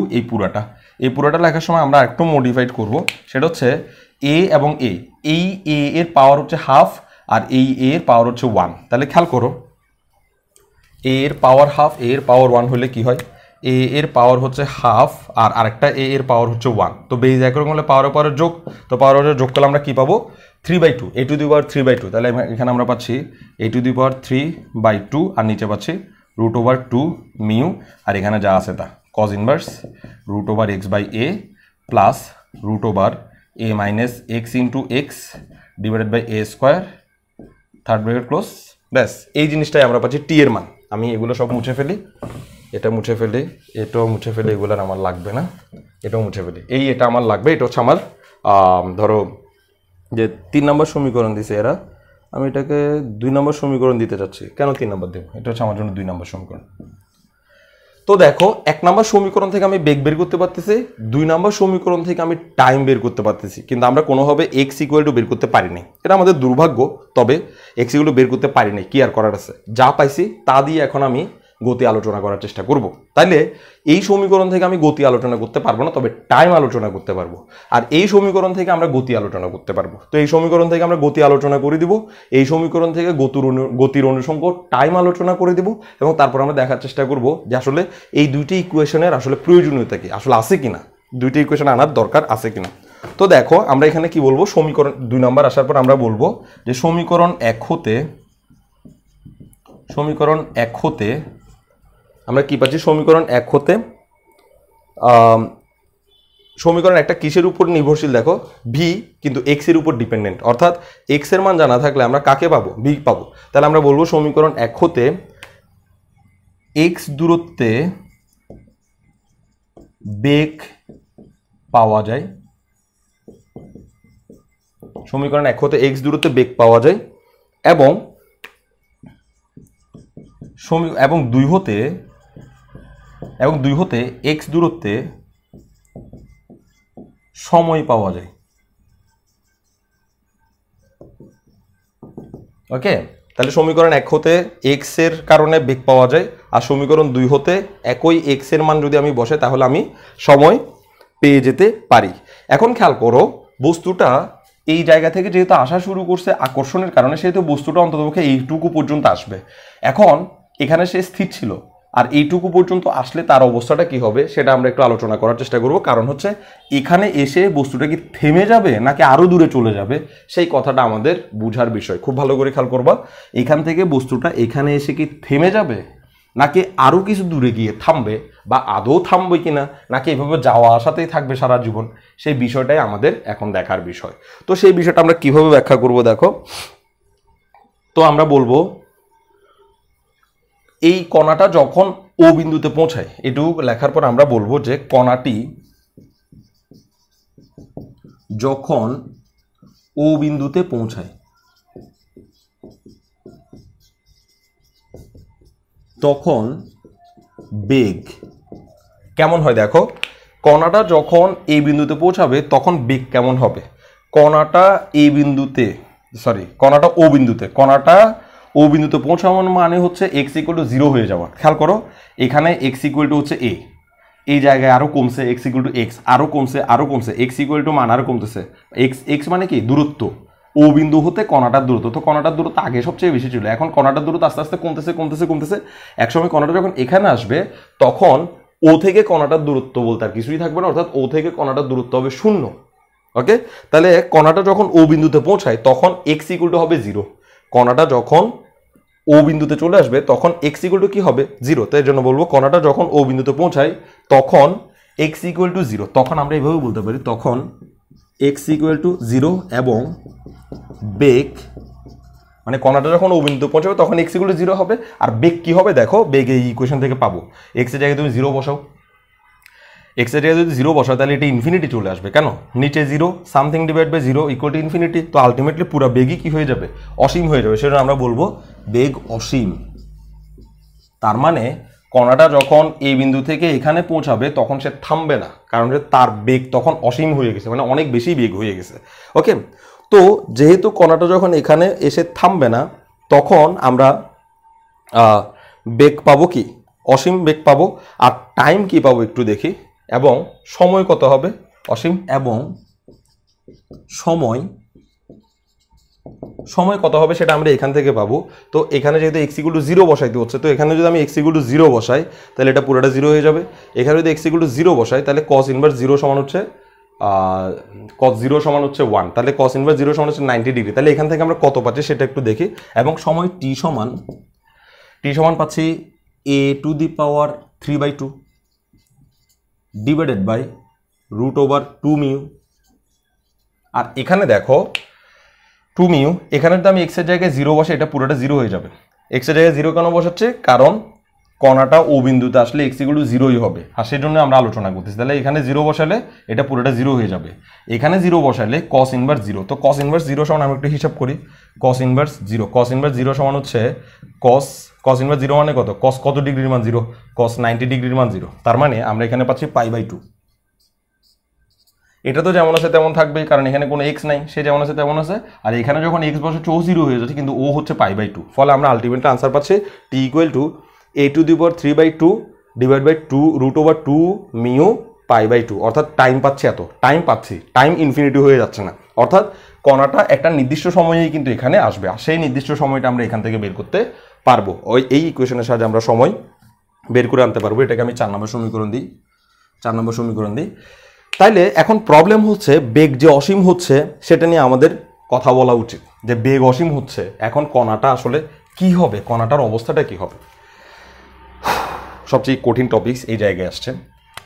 এই পুরাটা লেখার সময় আমরা একটু মডিফাইড করব, সেটা হচ্ছে এ এবং এ, এই এ এর পাওয়ার হচ্ছে হাফ আর এই এ এর পাওয়ার হচ্ছে 1। তাহলে খেয়াল করো, এ এর পাওয়ার হাফ, এ এর পাওয়ার 1 হলে কি হয়, এ এর পাওয়ার হচ্ছে হাফ আর আরেকটা এ এর পাওয়ার হচ্ছে 1। তো বেজ একরকম হলে পাওয়ারের যোগ, তো পাওয়ারের যোগ করলে আমরা কি পাবো 3/2, এ টু দি পাওয়ার 3/2। তাহলে এখানে আমরা পাচ্ছি এ টু দি পাওয়ার 3/2 আর নিচে পাচ্ছি রুট ওভার 2 মিউ, আর এখানে যা আছে তা cos inverse root over x by A plus root over A minus x into x divided by A square, third bracket close. ব্যাস, এই জিনিসটাই আমরা পাচ্ছি টি এর মান। আমি এগুলো সব মুছে ফেলি, এটা মুছে ফেলি, এটাও মুছে ফেলি, এগুলো আমার লাগবে না, এটাও মুছে ফেলি। এটা আমার লাগবে, এটা হচ্ছে আমার ধরো যে 3 নম্বর সমীকরণ দিছে এরা, আমি এটাকে 2 নম্বর সমীকরণ দিতে চাচ্ছি। কেন 3 নম্বর দেবো, এটা হচ্ছে আমার জন্য 2 নম্বর সমীকরণ। তো দেখো 1 নম্বর সমীকরণ থেকে আমি বেগ বের করতে পারতেছি, 2 নম্বর সমীকরণ থেকে আমি টাইম বের করতে পারতেছি, কিন্তু আমরা কোনোভাবে এক্স ইকুয়াল টু বের করতে পারিনি। এটা আমাদের দুর্ভাগ্য, তবে এক্স ইকুয়াল টু বের করতে পারিনি, কি আর করার আছে। যা পাইছি তা দিয়ে এখন আমি গতি আলোচনা করার চেষ্টা করব। তাইলে এই সমীকরণ থেকে আমি গতি আলোচনা করতে পারবো না, তবে টাইম আলোচনা করতে পারবো। আর এই সমীকরণ থেকে আমরা গতি আলোচনা করতে পারবো। তো এই সমীকরণ থেকে আমরা গতি আলোচনা করে দিব, এই সমীকরণ থেকে গতির অনুষঙ্গ টাইম আলোচনা করে দিব, এবং তারপর আমরা দেখার চেষ্টা করব যে আসলে এই দুইটি ইকুয়েশনের আসলে প্রয়োজনীয়তা কি, আসলে আছে কিনা, দুইটি ইকুয়েশন আনার দরকার আছে কিনা। তো দেখো আমরা এখানে কি বলবো, সমীকরণ 2 নম্বর আসার পর আমরা বলবো যে সমীকরণ 1 হতে আমরা কি পাচ্ছি, সমীকরণ 1 হতে সমীকরণ একটা কিসের উপর নির্ভরশীল, দেখো ভি, কিন্তু এক্স এর উপর ডিপেন্ডেন্ট। অর্থাৎ এক্স এর মান জানা থাকলে আমরা কাকে পাবো, ভি পাবো। তাহলে আমরা বলবো সমীকরণ 1 হতে এক্স দূরত্বে বেগ পাওয়া যায়, সমীকরণ 1 হতে এক্স দূরত্বে বেগ পাওয়া যায়, এবং 2 হতে এক্স দূরত্বে সময় পাওয়া যায়। ওকে, তাহলে সমীকরণ 1 হতে এক্স এর কারণে বেগ পাওয়া যায়, আর সমীকরণ 2 হতে একই এক্স এর মান যদি আমি বসে তাহলে আমি সময় পেয়ে যেতে পারি। এখন খেয়াল করো, বস্তুটা এই জায়গা থেকে যেহেতু আসা শুরু করছে আকর্ষণের কারণে, সেহেতু বস্তুটা অন্ততপক্ষে এইটুকু পর্যন্ত আসবে। এখন এখানে সে স্থির ছিল, আর এইটুকু পর্যন্ত আসলে তার অবস্থাটা কি হবে সেটা আমরা একটু আলোচনা করার চেষ্টা করব। কারণ হচ্ছে এখানে এসে বস্তুটা কি থেমে যাবে নাকি আরো দূরে চলে যাবে, সেই কথাটা আমাদের বুঝার বিষয়। খুব ভালো করে খেয়াল করবা, এখান থেকে বস্তুটা এখানে এসে কি থেমে যাবে নাকি আরো কিছু দূরে গিয়ে থামবে, বা আদৌ থামবে কিনা, নাকি এভাবে যাওয়া আসাতেই থাকবে সারা জীবন, সেই বিষয়টাই আমাদের এখন দেখার বিষয়। তো সেই বিষয়টা আমরা কিভাবে ব্যাখ্যা করব, দেখো। তো আমরা বলবো এই কণাটা যখন ও বিন্দুতে পৌঁছায়, এটুকু লেখার পর আমরা বলবো যে কণাটি যখন ও বিন্দুতে পৌঁছায় তখন বেগ কেমন হয় দেখো, কণাটা যখন এই বিন্দুতে পৌঁছাবে তখন বেগ কেমন হবে, কণাটা ও বিন্দুতে পৌঁছানো মানে হচ্ছে x = 0 হয়ে যাওয়া। খেয়াল করো এখানে x = হচ্ছে a, এই জায়গায় আরো কমছে x = x, আরো কমছে x মান আরো কমতেছে, x মানে কি দূরত্ব, ও বিন্দু হতে কণাটার দূরত্ব। তো কণাটার দূরত্ব আগে সবচেয়ে বেশি ছিল, এখন কণাটার দূরত্ব আস্তে আস্তে কমতেছে। একসময় কণাটা যখন এখানে আসবে তখন ও থেকে কণাটার দূরত্ব বলতে আর কিছুই থাকবে না, অর্থাৎ ও থেকে কণাটার দূরত্ব হবে 0। ওকে, তাহলে কণাটা যখন ও বিন্দুতে পৌঁছায় তখন x = হবে 0। কণাটা যখন ও বিন্দুতে চলে আসবে তখন x = কি হবে 0। তাই জন্য বলবো কণাটা যখন ও বিন্দুতে পৌঁছায় তখন x = 0। তখন আমরা এইভাবে বলতে পারি, তখন x = 0 এবং বেগ মানে কণাটা যখন ও বিন্দুতে পৌঁছাবে তখন x = 0 হবে। আর বেগ কি হবে দেখো, বেগ এই ইকুয়েশন থেকে পাবো, x এর জায়গায় তুমি 0 বসাও, x এর জায়গায় যদি 0 বসাও তাহলে এটা ইনফিনিটি চলে আসবে। কেন, নিচে 0 সামথিং ডিভাইড বাই 0 = ইনফিনিটি। তো আলটিমেটলি পুরো বেগই কি হয়ে যাবে, অসীম হয়ে যাবে। সেজন্য আমরা বলবো বেগ অসীম। তার মানে কণাটা যখন এই বিন্দু থেকে এখানে পৌঁছাবে তখন সে থামবে না, কারণ তার বেগ তখন অসীম হয়ে গেছে, মানে অনেক বেশি বেগ হয়ে গেছে। ওকে, তো যেহেতু কণাটা যখন এখানে এসে থামবে না তখন আমরা বেগ পাবো কি, অসীম বেগ পাবো। আর টাইম কি পাবো একটু দেখি, এবং সময় কত হবে, অসীম, এবং সময় কত হবে সেটা আমরা এখান থেকে পাবো। তো এখানে যেহেতু x = 0 বসাইতে হচ্ছে, তো এখানে যদি আমি x = 0 বসাই তাহলে এটা পুরোটা 0 হয়ে যাবে। এখানে যদি x = 0 বসাই তাহলে cos ইনভার্স 0 সমান হচ্ছে cos 0 সমান হচ্ছে 1, তাহলে cos ইনভার্স 0 সমান হচ্ছে 90 ডিগ্রি। তাহলে এখান থেকে আমরা কত পাচ্ছি সেটা একটু দেখি, এবং সময় t সমান পাচ্ছি a⁴/2 ডিভাইডেড বাই √2μ। আর এখানে দেখো 2μ, এখানে তো আমি x এর জায়গায় 0 বসে এটা পুরোটা 0 হয়ে যাবে। x এর জায়গায় 0 কেন বসাচ্ছে, কারণ কণাটা ও বিন্দুতে আসলে x = 0ই হবে, আর সেই জন্য আমরা আলোচনা করতেছি। তাহলে এখানে 0 বসালে এটা পুরোটা 0 হয়ে যাবে, এখানে 0 বসালে cos ইনভার্স 0। তো cos ইনভার্স 0 সমান আমি একটু হিসাব করি, cos ইনভার্স 0 সমান হচ্ছে cos ইনভার্স 0 মানে কত, cos কত ডিগ্রির মান 0, cos 90 ডিগ্রির মান 0। তার মানে আমরা এখানে পাচ্ছি π/2। এটা তো যেমন আছে তেমন থাকবে, কারণ এখানে কোনো x নাই, সে যেমন আছে তেমন আছে। আর এখানে যখন x বসাচ্ছে ও 0 হয়ে যাচ্ছে, কিন্তু ও হচ্ছে π/2। ফলে আমরা আলটিমেটলি আনসার পাচ্ছি t = a⁴/3/2 ডিভাইড বাই 2√2μ π/2। অর্থাৎ টাইম পাচ্ছি, এত টাইম পাচ্ছি, টাইম ইনফিনিটি হয়ে যাচ্ছে না, অর্থাৎ কণাটা একটা নির্দিষ্ট সময়েই কিন্তু এখানে আসবে, আর সেই নির্দিষ্ট সময়টা আমরা এখান থেকে বের করতে পারবো। এই ইকুয়েশনের সাহায্যে আমরা সময় বের করে আনতে পারবো। এটাকে আমি 4 নম্বর সমীকরণ দিই। তাইলে এখন প্রবলেম হচ্ছে বেগ যে অসীম হচ্ছে সেটা নিয়ে আমাদের কথা বলা উচিত, যে বেগ অসীম হচ্ছে, এখন কণাটা আসলে কি হবে, কণাটার অবস্থাটা কি হবে। সবচেয়ে কঠিন টপিকস এই জায়গায় আসছে,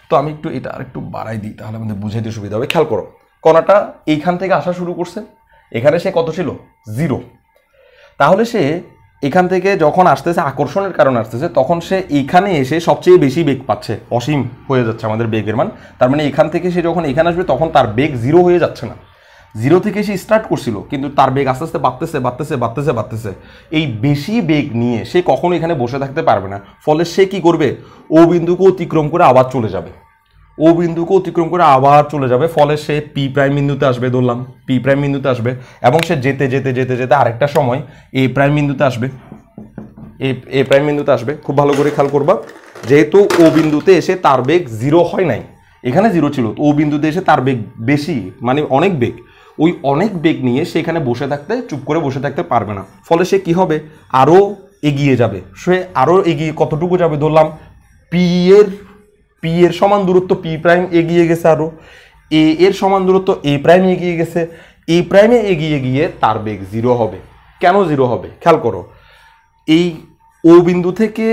তো আমি এটা আরেকটু বাড়াই দিই তাহলে আমাদের বুঝাইতে সুবিধা হবে। খেয়াল করো, কণাটা এইখান থেকে আসা শুরু করছে, এখানে সে কত ছিল 0, তাহলে সে এখান থেকে যখন আসতেছে আকর্ষণের কারণে আসতেছে, তখন সে এখানে এসে সবচেয়ে বেশি বেগ পাচ্ছে, অসীম হয়ে যাচ্ছে আমাদের বেগের মান। তার মানে এখান থেকে সে যখন এখানে আসবে তখন তার বেগ 0 হয়ে যাচ্ছে না, 0 থেকে সে স্টার্ট করছিল, কিন্তু তার বেগ আস্তে আস্তে বাড়তেছে। এই বেশি বেগ নিয়ে সে কখনো এখানে বসে থাকতে পারবে না। ফলে সে কি করবে, ও বিন্দুকে অতিক্রম করে আবার চলে যাবে, ফলে সে p' বিন্দুতে আসবে, ধরলাম p' বিন্দুতে আসবে, এবং সে যেতে আরেকটা সময় a' বিন্দুতে আসবে। খুব ভালো করে খেয়াল করবা, যেহেতু ও বিন্দুতে এসে তার বেগ 0 হয় নাই, এখানে 0 ছিল, তো ও বিন্দুতে এসে তার বেগ বেশি, মানে অনেক বেগ, ওই অনেক বেগ নিয়ে সে এখানে চুপ করে বসে থাকতে পারবে না। ফলে সে কি হবে, আরো এগিয়ে যাবে। সে আরো এগিয়ে কতটুকু যাবে, ধরলাম p এর সমান দূরত্ব p' এগিয়ে গেছে, আরো a এর সমান দূরত্ব a' এগিয়ে গেছে, a' এগিয়ে গিয়ে তার বেগ 0 হবে। কেন 0 হবে, খেয়াল করো, এই ও বিন্দু থেকে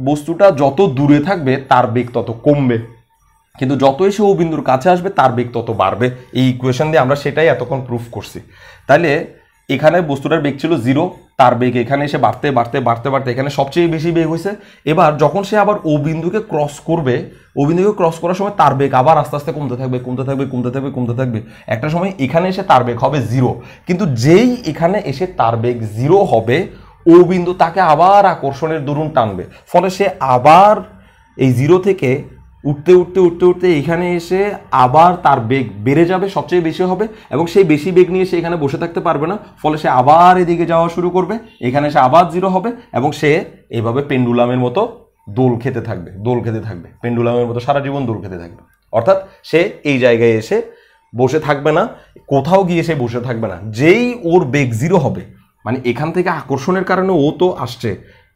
বস্তুটা যত দূরে থাকবে তার বেগ তত কমবে, কিন্তু যতই সে ও বিন্দুর কাছে আসবে তার বেগ তত বাড়বে। এই ইকুয়েশন দিয়ে আমরা সেটাই এতক্ষণ প্রুফ করছি। তাহলে এখানে বস্তুটার বেগ ছিল 0, তার বেগ এখানে এসে বাড়তে বাড়তে বাড়তে বাড়তে এখানে সবচেয়ে বেশি বেগ হয়েছে। এবার যখন সে আবার ও বিন্দুকে ক্রস করবে, ও বিন্দুকে ক্রস করার সময় তার বেগ আবার আস্তে আস্তে কমতে থাকবে কমতে থাকবে কমতে থাকবে কমতে থাকবে। একটা সময় এখানে এসে তার বেগ হবে 0, কিন্তু যেই এখানে এসে তার বেগ 0 হবে, ও বিন্দু তাকে আবার আকর্ষণের দরুন টানবে, ফলে সে আবার এই 0 থেকে উঠতে উঠতে উঠতে উঠতে এখানে এসে আবার তার বেগ বেড়ে যাবে, সবচেয়ে বেশি হবে, এবং সেই বেশি বেগ নিয়ে সে এখানে বসে থাকতে পারবে না, ফলে সে আবার এদিকে যাওয়া শুরু করবে, এখানে এসে আবার 0 হবে, এবং সে এইভাবে পেন্ডুলামের মতো দোল খেতে থাকবে দোল খেতে থাকবে পেন্ডুলামের মতো সারা জীবন দোল খেতে থাকবে। অর্থাৎ সে এই জায়গায় এসে বসে থাকবে না, কোথাও গিয়ে সে বসে থাকবে না। যেই ওর বেগ 0 হবে, মানে এখান থেকে আকর্ষণের কারণে ও তো আসছে,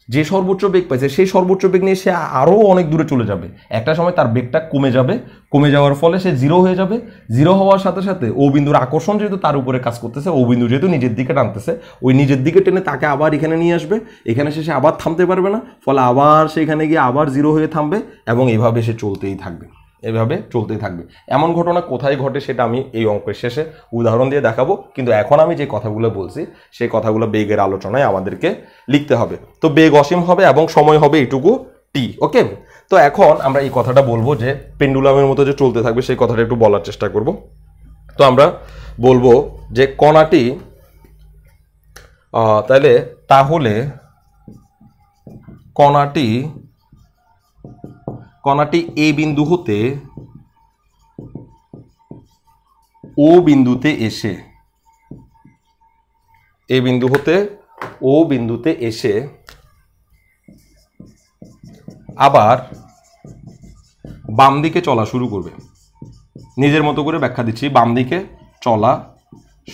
যে সর্বোচ্চ বেগ পাইছে সেই সর্বোচ্চ বেগ নিয়ে সে আরও অনেক দূরে চলে যাবে। একটা সময় তার বেগটা কমে যাবে, কমে যাওয়ার ফলে সে 0 হয়ে যাবে। 0 হওয়ার সাথে সাথে ও বিন্দুর আকর্ষণ যেহেতু তার উপরে কাজ করতেছে, ও বিন্দু যেহেতু নিজের দিকে টানতেছে, ওই নিজের দিকে টেনে তাকে আবার এখানে নিয়ে আসবে, এখানে সে আবার থামতে পারবে না, ফলে আবার সেখানে গিয়ে আবার 0 হয়ে থামবে, এবং এভাবে সে চলতেই থাকবে, এভাবে চলতেই থাকবে। এমন ঘটনা কোথায় ঘটে সেটা আমি এই অঙ্কের শেষে উদাহরণ দিয়ে দেখাবো, কিন্তু এখন আমি যে কথাগুলো বলছি সেই কথাগুলো বেগের আলোচনায় আমাদেরকে লিখতে হবে। তো বেগ অসীম হবে এবং সময় হবে এটুকু টি। ওকে, তো এখন আমরা এই কথাটা বলবো যে পেন্ডুলামের মতো যে চলতে থাকবে সেই কথাটা একটু বলার চেষ্টা করব। তো আমরা বলবো যে তাহলে কণাটি এ বিন্দু হতে ও বিন্দুতে এসে আবার বাম দিকে চলা শুরু করবে। নিজের মতো করে ব্যাখ্যা দিচ্ছি, বাম দিকে চলা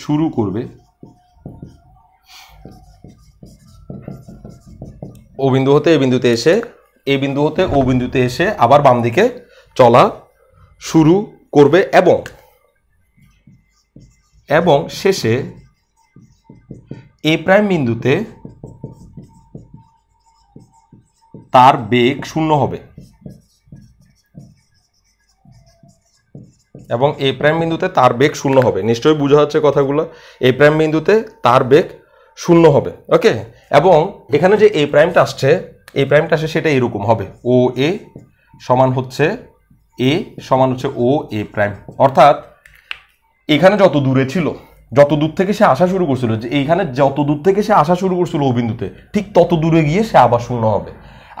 শুরু করবে, ও বিন্দু হতে এ বিন্দুতে এসে, এ বিন্দু হতে ও বিন্দুতে এসে আবার বাম দিকে চলা শুরু করবে, এবং শেষে এ প্রাইম বিন্দুতে তার বেগ 0 হবে, এবং এ প্রাইম বিন্দুতে তার বেগ 0 হবে। নিশ্চয়ই বোঝা যাচ্ছে কথাগুলো। এ প্রাইম বিন্দুতে তার বেগ 0 হবে। ওকে, এবং এখানে যে এ প্রাইমটা আসছে সেটা এরকম হবে, ও এ সমান হচ্ছে ও এ প্রাইম। অর্থাৎ এখানে যত দূরে ছিল, যত দূর থেকে সে আসা শুরু করছিল, যে এইখানে যত দূর থেকে সে আসা শুরু করছিল ও বিন্দুতে, ঠিক তত দূরে গিয়ে সে আবার 0 হবে।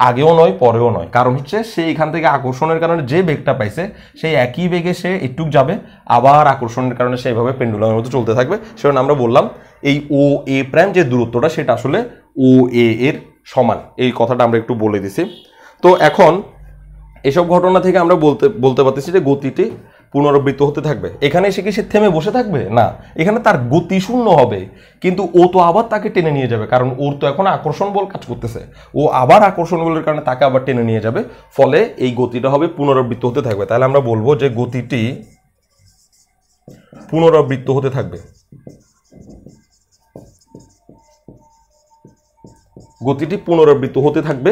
আগেও নয় পরেও নয়, কারণ হচ্ছে সে এখান থেকে আকর্ষণের কারণে যে বেগটা পাইছে সেই একই বেগে সে একটুক যাবে, আবার আকর্ষণের কারণে সে এইভাবে পেন্ডুলামের মতো চলতে থাকবে। সেজন্য আমরা বললাম এই ও এ প্রাইম যে দূরত্বটা সেটা আসলে ও এ এর সমান। এই কথাটা আমরা একটু বলে দিছি। তো এখন এসব ঘটনা থেকে আমরা বলতে পারতেছি যে গতিটি পুনরাবৃত্ত হতে থাকবে। এখানে এসে কি সে থেমে বসে থাকবে না, এখানে তার গতি 0 হবে, কিন্তু ও তো আবার তাকে টেনে নিয়ে যাবে, কারণ ওর তো এখন আকর্ষণ বল কাজ করতেছে, ও আবার আকর্ষণ বলের কারণে তাকে আবার টেনে নিয়ে যাবে, ফলে এই গতিটা হবে পুনরাবৃত্ত হতে থাকবে। তাহলে আমরা বলবো যে গতিটি পুনরাবৃত্ত হতে থাকবে, গতিটি পুনরাবৃত্ত হতে থাকবে।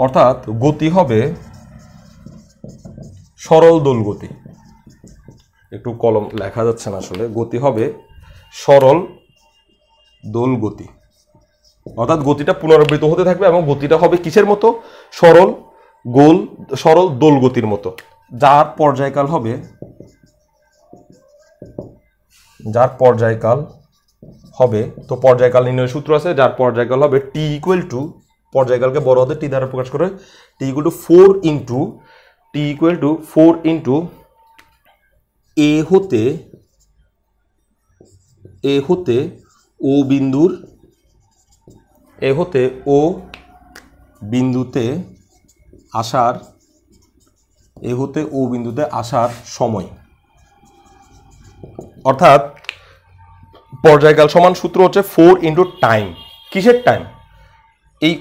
অর্থাৎ গতি হবে সরল দোল গতি। একটু কলম লেখা যাচ্ছে না আসলে, গতি হবে সরল দোল গতি। অর্থাৎ গতিটা পুনরাবৃত্ত হতে থাকবে এবং গতিটা হবে কিসের মতো? সরল দোল গতির মতো, যার পর্যায়কাল হবে তো পর্যায়কাল নির্ণয়ের সূত্র আছে, যার পর্যায়কাল হবে টি ইকুয়াল টু, পর্যায়কালকে বড় হাতের টি দ্বারা প্রকাশ করে, টি ইকুয়াল টু 4 ইন্টু এ হতে ও বিন্দুতে আসার সময়। অর্থাৎ পর্যায়কাল সমান সূত্র হচ্ছে 4 ইন্টু টাইম। কিসের টাইম? এই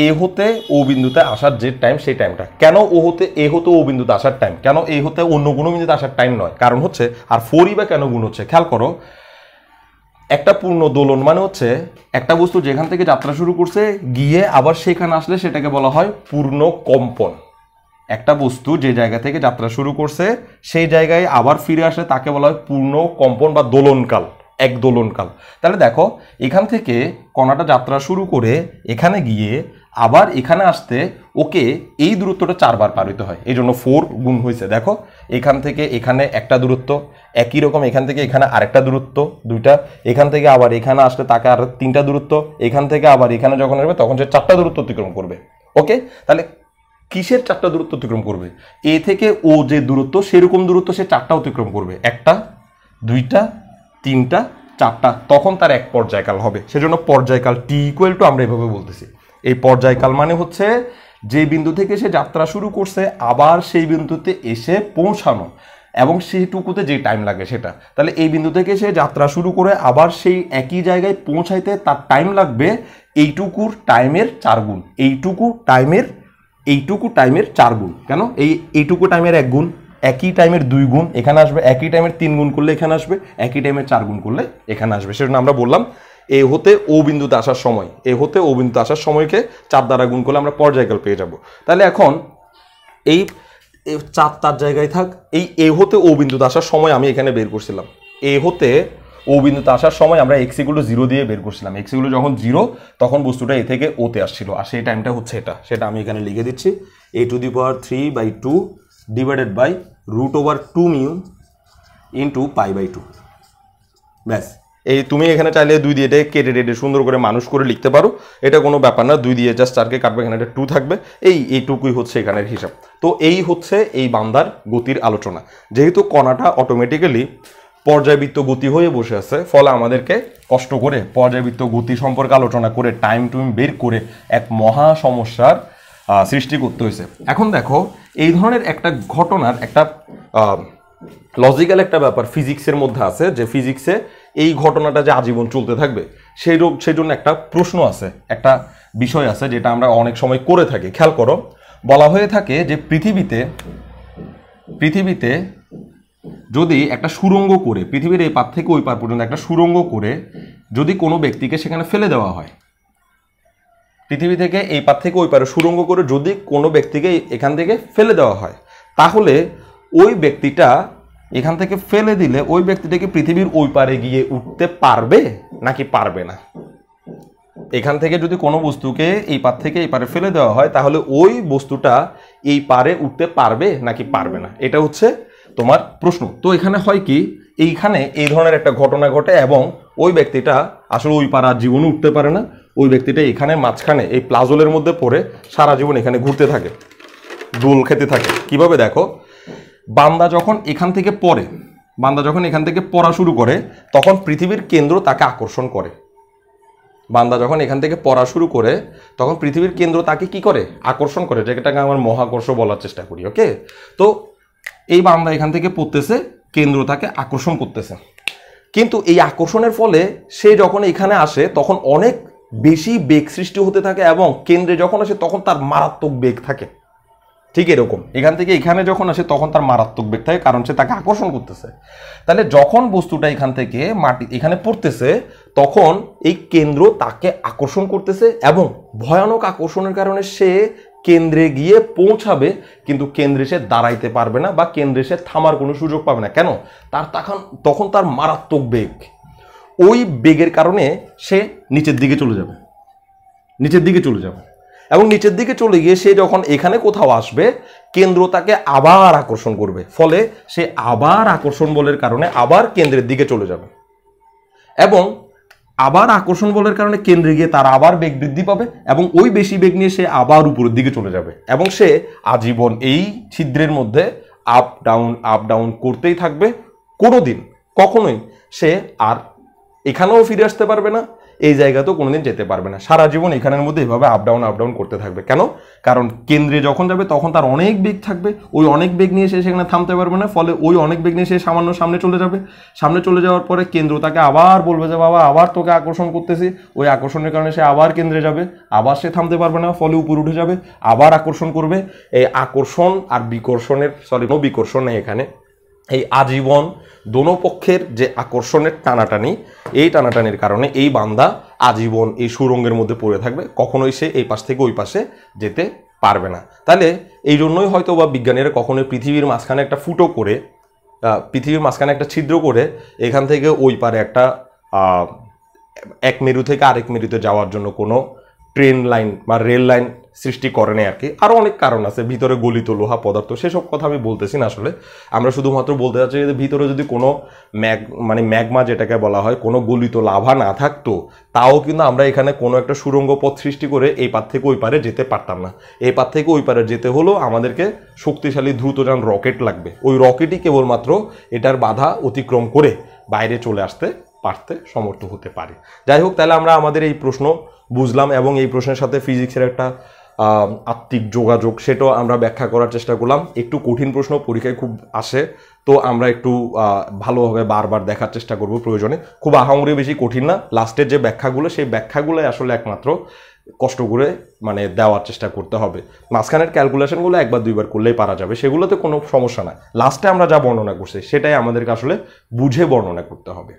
এ হতে ও বিন্দুতে আসার যে টাইম সেই টাইমটা। কেন এ হতে ও বিন্দুতে আসার টাইম, কেন এ হতে অন্য কোনো বিন্দুতে আসার টাইম নয়? কারণ হচ্ছে, আর 4ই বা কেন গুণ হচ্ছে খেয়াল করো, একটা পূর্ণ দোলন মানে হচ্ছে একটা বস্তু যেখান থেকে যাত্রা শুরু করছে গিয়ে আবার সেখানে আসলে সেটাকে বলা হয় পূর্ণ কম্পন। একটা বস্তু যে জায়গা থেকে যাত্রা শুরু করছে সেই জায়গায় আবার ফিরে আসে তাকে বলা হয় পূর্ণ কম্পন বা দোলনকাল, এক দোলনকাল। তাহলে দেখো এখান থেকে কণাটা যাত্রা শুরু করে এখানে গিয়ে আবার এখানে আসতে ওকে এই দূরত্বটা 4 বার পার হইতে হয়, এই জন্য 4 গুণ হয়েছে। দেখো এখান থেকে এখানে একটা দূরত্ব, একই রকম এখান থেকে এখানে আরেকটা দূরত্ব 2টা, এখান থেকে আবার এখানে আসলে তাকে আর 3টা দূরত্ব, এখান থেকে আবার এখানে যখন আসবে তখন সে 4টা দূরত্ব অতিক্রম করবে। ওকে, তাহলে কিসের 4টা দূরত্ব অতিক্রম করবে? এ থেকে ও যে দূরত্ব সেরকম দূরত্ব সে 4টা অতিক্রম করবে, 1টা 2টা 3টা 4টা, তখন তার এক পর্যায়কাল হবে। সেজন্য পর্যায়কাল টি ইকুয়াল টু আমরা এভাবে বলতেছি। এই পর্যায়কাল মানে হচ্ছে যে বিন্দু থেকে সে যাত্রা শুরু করছে আবার সেই বিন্দুতে এসে পৌঁছানো এবং সেইটুকুতে যে টাইম লাগে সেটা। তাহলে এই বিন্দু থেকে সে যাত্রা শুরু করে আবার সেই একই জায়গায় পৌঁছাইতে তার টাইম লাগবে এইটুকুর টাইমের 4 গুণ, এইটুকু টাইমের 4 গুণ। কেন? এইটুকু টাইমের 1 গুণ, একই টাইমের 2 গুণ এখানে আসবে, একই টাইমের 3 গুণ করলে এখানে আসবে, একই টাইমের 4 গুণ করলে এখানে আসবে। সেজন্য আমরা বললাম এ হতে ও বিন্দুতে আসার সময়কে 4 দ্বারা গুণ করলে আমরা পর্যায়কাল পেয়ে যাব। তাহলে এখন এই 4 তার জায়গায় থাক, এই এ হতে ও বিন্দুতে আসার সময় আমি এখানে বের করছিলাম। এ হতে ও বিন্দুতে আসার সময় আমরা x = 0 দিয়ে বের করছিলাম। x = যখন 0 তখন বস্তুটা এ থেকে ওতে আসছিল, আর সেই টাইমটা হচ্ছে এটা, সেটা আমি এখানে লিখে দিচ্ছি a⁴/2 ডিভাইডেড বাই √2μ ইন্টু π/2। ব্যাস, এই তুমি এখানে চাইলে 2 দিয়ে এটা কেটে সুন্দর করে মানুষ করে লিখতে পারো, এটা কোনো ব্যাপার না। 2 দিয়ে জাস্ট 4কে কাটবে, এখানে একটা 2 থাকবে, এইটুকুই হচ্ছে এখানের হিসাব। তো এই হচ্ছে এই বান্দার গতির আলোচনা। যেহেতু কণাটা অটোমেটিক্যালি পর্যায়বৃত্ত গতি হয়ে বসে আছে, ফলে আমাদেরকে কষ্ট করে পর্যায়বৃত্ত গতি সম্পর্কে আলোচনা করে টাইম বের করে এক মহা সমস্যার সৃষ্টি করতে হয়েছে। এখন দেখো এই ধরনের একটা ঘটনার একটা লজিক্যাল একটা ব্যাপার ফিজিক্সের মধ্যে আছে, যে ফিজিক্সে এই ঘটনাটা যে আজীবন চলতে থাকবে সেই জন্য একটা প্রশ্ন আছে, একটা বিষয় আছে যেটা আমরা অনেক সময় করে থাকি। খেয়াল করো, বলা হয়ে থাকে যে পৃথিবীতে যদি একটা সুড়ঙ্গ করে পৃথিবীর এই পার থেকে ওই পার পর্যন্ত একটা সুড়ঙ্গ করে যদি কোনো ব্যক্তিকে সেখানে ফেলে দেওয়া হয়, পৃথিবী থেকে এই পার থেকে ওই পারে সুড়ঙ্গ করে যদি কোনো ব্যক্তিকে এখান থেকে ফেলে দেওয়া হয়, তাহলে ওই ব্যক্তিটা এখান থেকে ফেলে দিলে ওই ব্যক্তিটাকে পৃথিবীর ওই পারে গিয়ে উঠতে পারবে নাকি পারবে না? এখান থেকে যদি কোনো বস্তুকে এই পার থেকে এই পারে ফেলে দেওয়া হয়, তাহলে ওই বস্তুটা এই পারে উঠতে পারবে নাকি পারবে না, এটা হচ্ছে তোমার প্রশ্ন। তো এখানে হয় কি, এইখানে এই ধরনের একটা ঘটনা ঘটে এবং ওই ব্যক্তিটা আসলে ওই পার আর জীবনে উঠতে পারে না। ওই ব্যক্তিটা এখানে মাঝখানে এই প্লাজলের মধ্যে পড়ে সারা জীবন এখানে ঘুরতে থাকে, দোল খেতে থাকে। কিভাবে? দেখো, বান্দা যখন এখান থেকে পড়া শুরু করে তখন পৃথিবীর কেন্দ্র তাকে আকর্ষণ করে। বান্দা যখন এখান থেকে পড়া শুরু করে তখন পৃথিবীর কেন্দ্র তাকে কি করে? আকর্ষণ করে, যেটাকে আমার মহাকর্ষ বলার চেষ্টা করি। ওকে, তো এই বান্দা এখান থেকে পড়তেছে, কেন্দ্র তাকে আকর্ষণ করতেছে, কিন্তু এই আকর্ষণের ফলে সে যখন এখানে আসে তখন অনেক বেশি বেগ সৃষ্টি হতে থাকে এবং কেন্দ্রে যখন আসে তখন তার মারাত্মক বেগ থাকে। ঠিক এরকম এখান থেকে এখানে যখন আসে তখন তার মারাত্মক বেগ থাকে, কারণ সে তাকে আকর্ষণ করতেছে। তাহলে যখন বস্তুটা এখান থেকে এখানে পড়তেছে তখন এই কেন্দ্র তাকে আকর্ষণ করতেছে এবং ভয়ানক আকর্ষণের কারণে সে কেন্দ্রে গিয়ে পৌঁছাবে, কিন্তু কেন্দ্রে সে দাঁড়াইতে পারবে না বা কেন্দ্রে সে থামার কোনো সুযোগ পাবে না। কেন? তখন তার মারাত্মক বেগ, ওই বেগের কারণে সে নিচের দিকে চলে যাবে এবং নিচের দিকে চলে গিয়ে সে যখন এখানে কোথাও আসবে কেন্দ্র তাকে আবার আকর্ষণ করবে, ফলে সে আবার আকর্ষণ বলের কারণে আবার কেন্দ্রের দিকে চলে যাবে এবং আবার আকর্ষণ বলের কারণে কেন্দ্রে গিয়ে তার আবার বেগ বৃদ্ধি পাবে এবং ওই বেশি বেগ নিয়ে সে আবার উপরের দিকে চলে যাবে এবং সে আজীবন এই ছিদ্রের মধ্যে আপ ডাউন করতেই থাকবে। কখনোই সে আর এখানেও ফিরে আসতে পারবে না, এই জায়গাতেও কোনোদিন যেতে পারবে না, সারা জীবন এখানের মধ্যে এভাবে আপ ডাউন করতে থাকবে। কেন? কারণ কেন্দ্রে যখন যাবে তখন তার অনেক বেগ থাকবে, ওই অনেক বেগ নিয়ে সে সেখানে থামতে পারবে না, ফলে ওই অনেক বেগ নিয়ে সে সামান্য সামনে চলে যাওয়ার পরে কেন্দ্র তাকে আবার বলবে যে বাবা আবার তোকে আকর্ষণ করতেছি, ওই আকর্ষণের কারণে সে আবার কেন্দ্রে যাবে, আবার সে থামতে পারবে না, ফলে উপরে উঠে যাবে, আবার আকর্ষণ করবে। এই আকর্ষণ আর বিকর্ষণ নেই এখানে, এই আজীবন দোনো পক্ষের যে আকর্ষণের টানাটানি, এই টানাটানির কারণে এই বান্দা আজীবন এই সুড়ঙ্গের মধ্যে পড়ে থাকবে, কখনোই সে এই পাশ থেকে ওই পাশে যেতে পারবে না। তাহলে এই জন্যই হয়তো বা বিজ্ঞানীরা কখনোই পৃথিবীর মাঝখানে একটা ফুটো করে, পৃথিবীর মাঝখানে একটা ছিদ্র করে এখান থেকে ওই পারে একটা এক মেরু থেকে আরেক মেরুতে যাওয়ার জন্য কোনো ট্রেন লাইন বা রেল লাইন সৃষ্টি করে নেই আর কি। আরও অনেক কারণ আছে, ভিতরে গলিত লোহা পদার্থ, সেসব কথা আমি বলতেছি না। আসলে আমরা শুধুমাত্র বলতে চাচ্ছি যে ভিতরে যদি কোনো ম্যাগমা যেটাকে বলা হয়, কোনো গলিত লাভা না থাকতো, তাও কিন্তু আমরা এখানে কোনো একটা সুড়ঙ্গ পথ সৃষ্টি করে এই পার থেকে ওই পারে যেতে পারতাম না। এই পার থেকে ওই পারে যেতে হলেও আমাদেরকে শক্তিশালী দ্রুতযান রকেট লাগবে। ওই রকেটই কেবলমাত্র এটার বাধা অতিক্রম করে বাইরে চলে আসতে সমর্থ হতে পারে। যাই হোক, তাহলে আমরা আমাদের এই প্রশ্ন বুঝলাম এবং এই প্রশ্নের সাথে ফিজিক্সের একটা আত্মিক যোগাযোগ সেটাও আমরা ব্যাখ্যা করার চেষ্টা করলাম। একটু কঠিন প্রশ্ন পরীক্ষায় খুব আসে, তো আমরা একটু ভালোভাবে বারবার দেখার চেষ্টা করব প্রয়োজনে। খুব আহামরি বেশি কঠিন না, লাস্টের যে ব্যাখ্যাগুলো সেই ব্যাখ্যাগুলোই আসলে একমাত্র কষ্ট করে দেওয়ার চেষ্টা করতে হবে। মাঝখানের ক্যালকুলেশনগুলো একবার দুইবার করলেই পারা যাবে, সেগুলোতে কোনো সমস্যা না। লাস্টে আমরা যা বর্ণনা করছি সেটাই আমাদেরকে আসলে বুঝে বর্ণনা করতে হবে।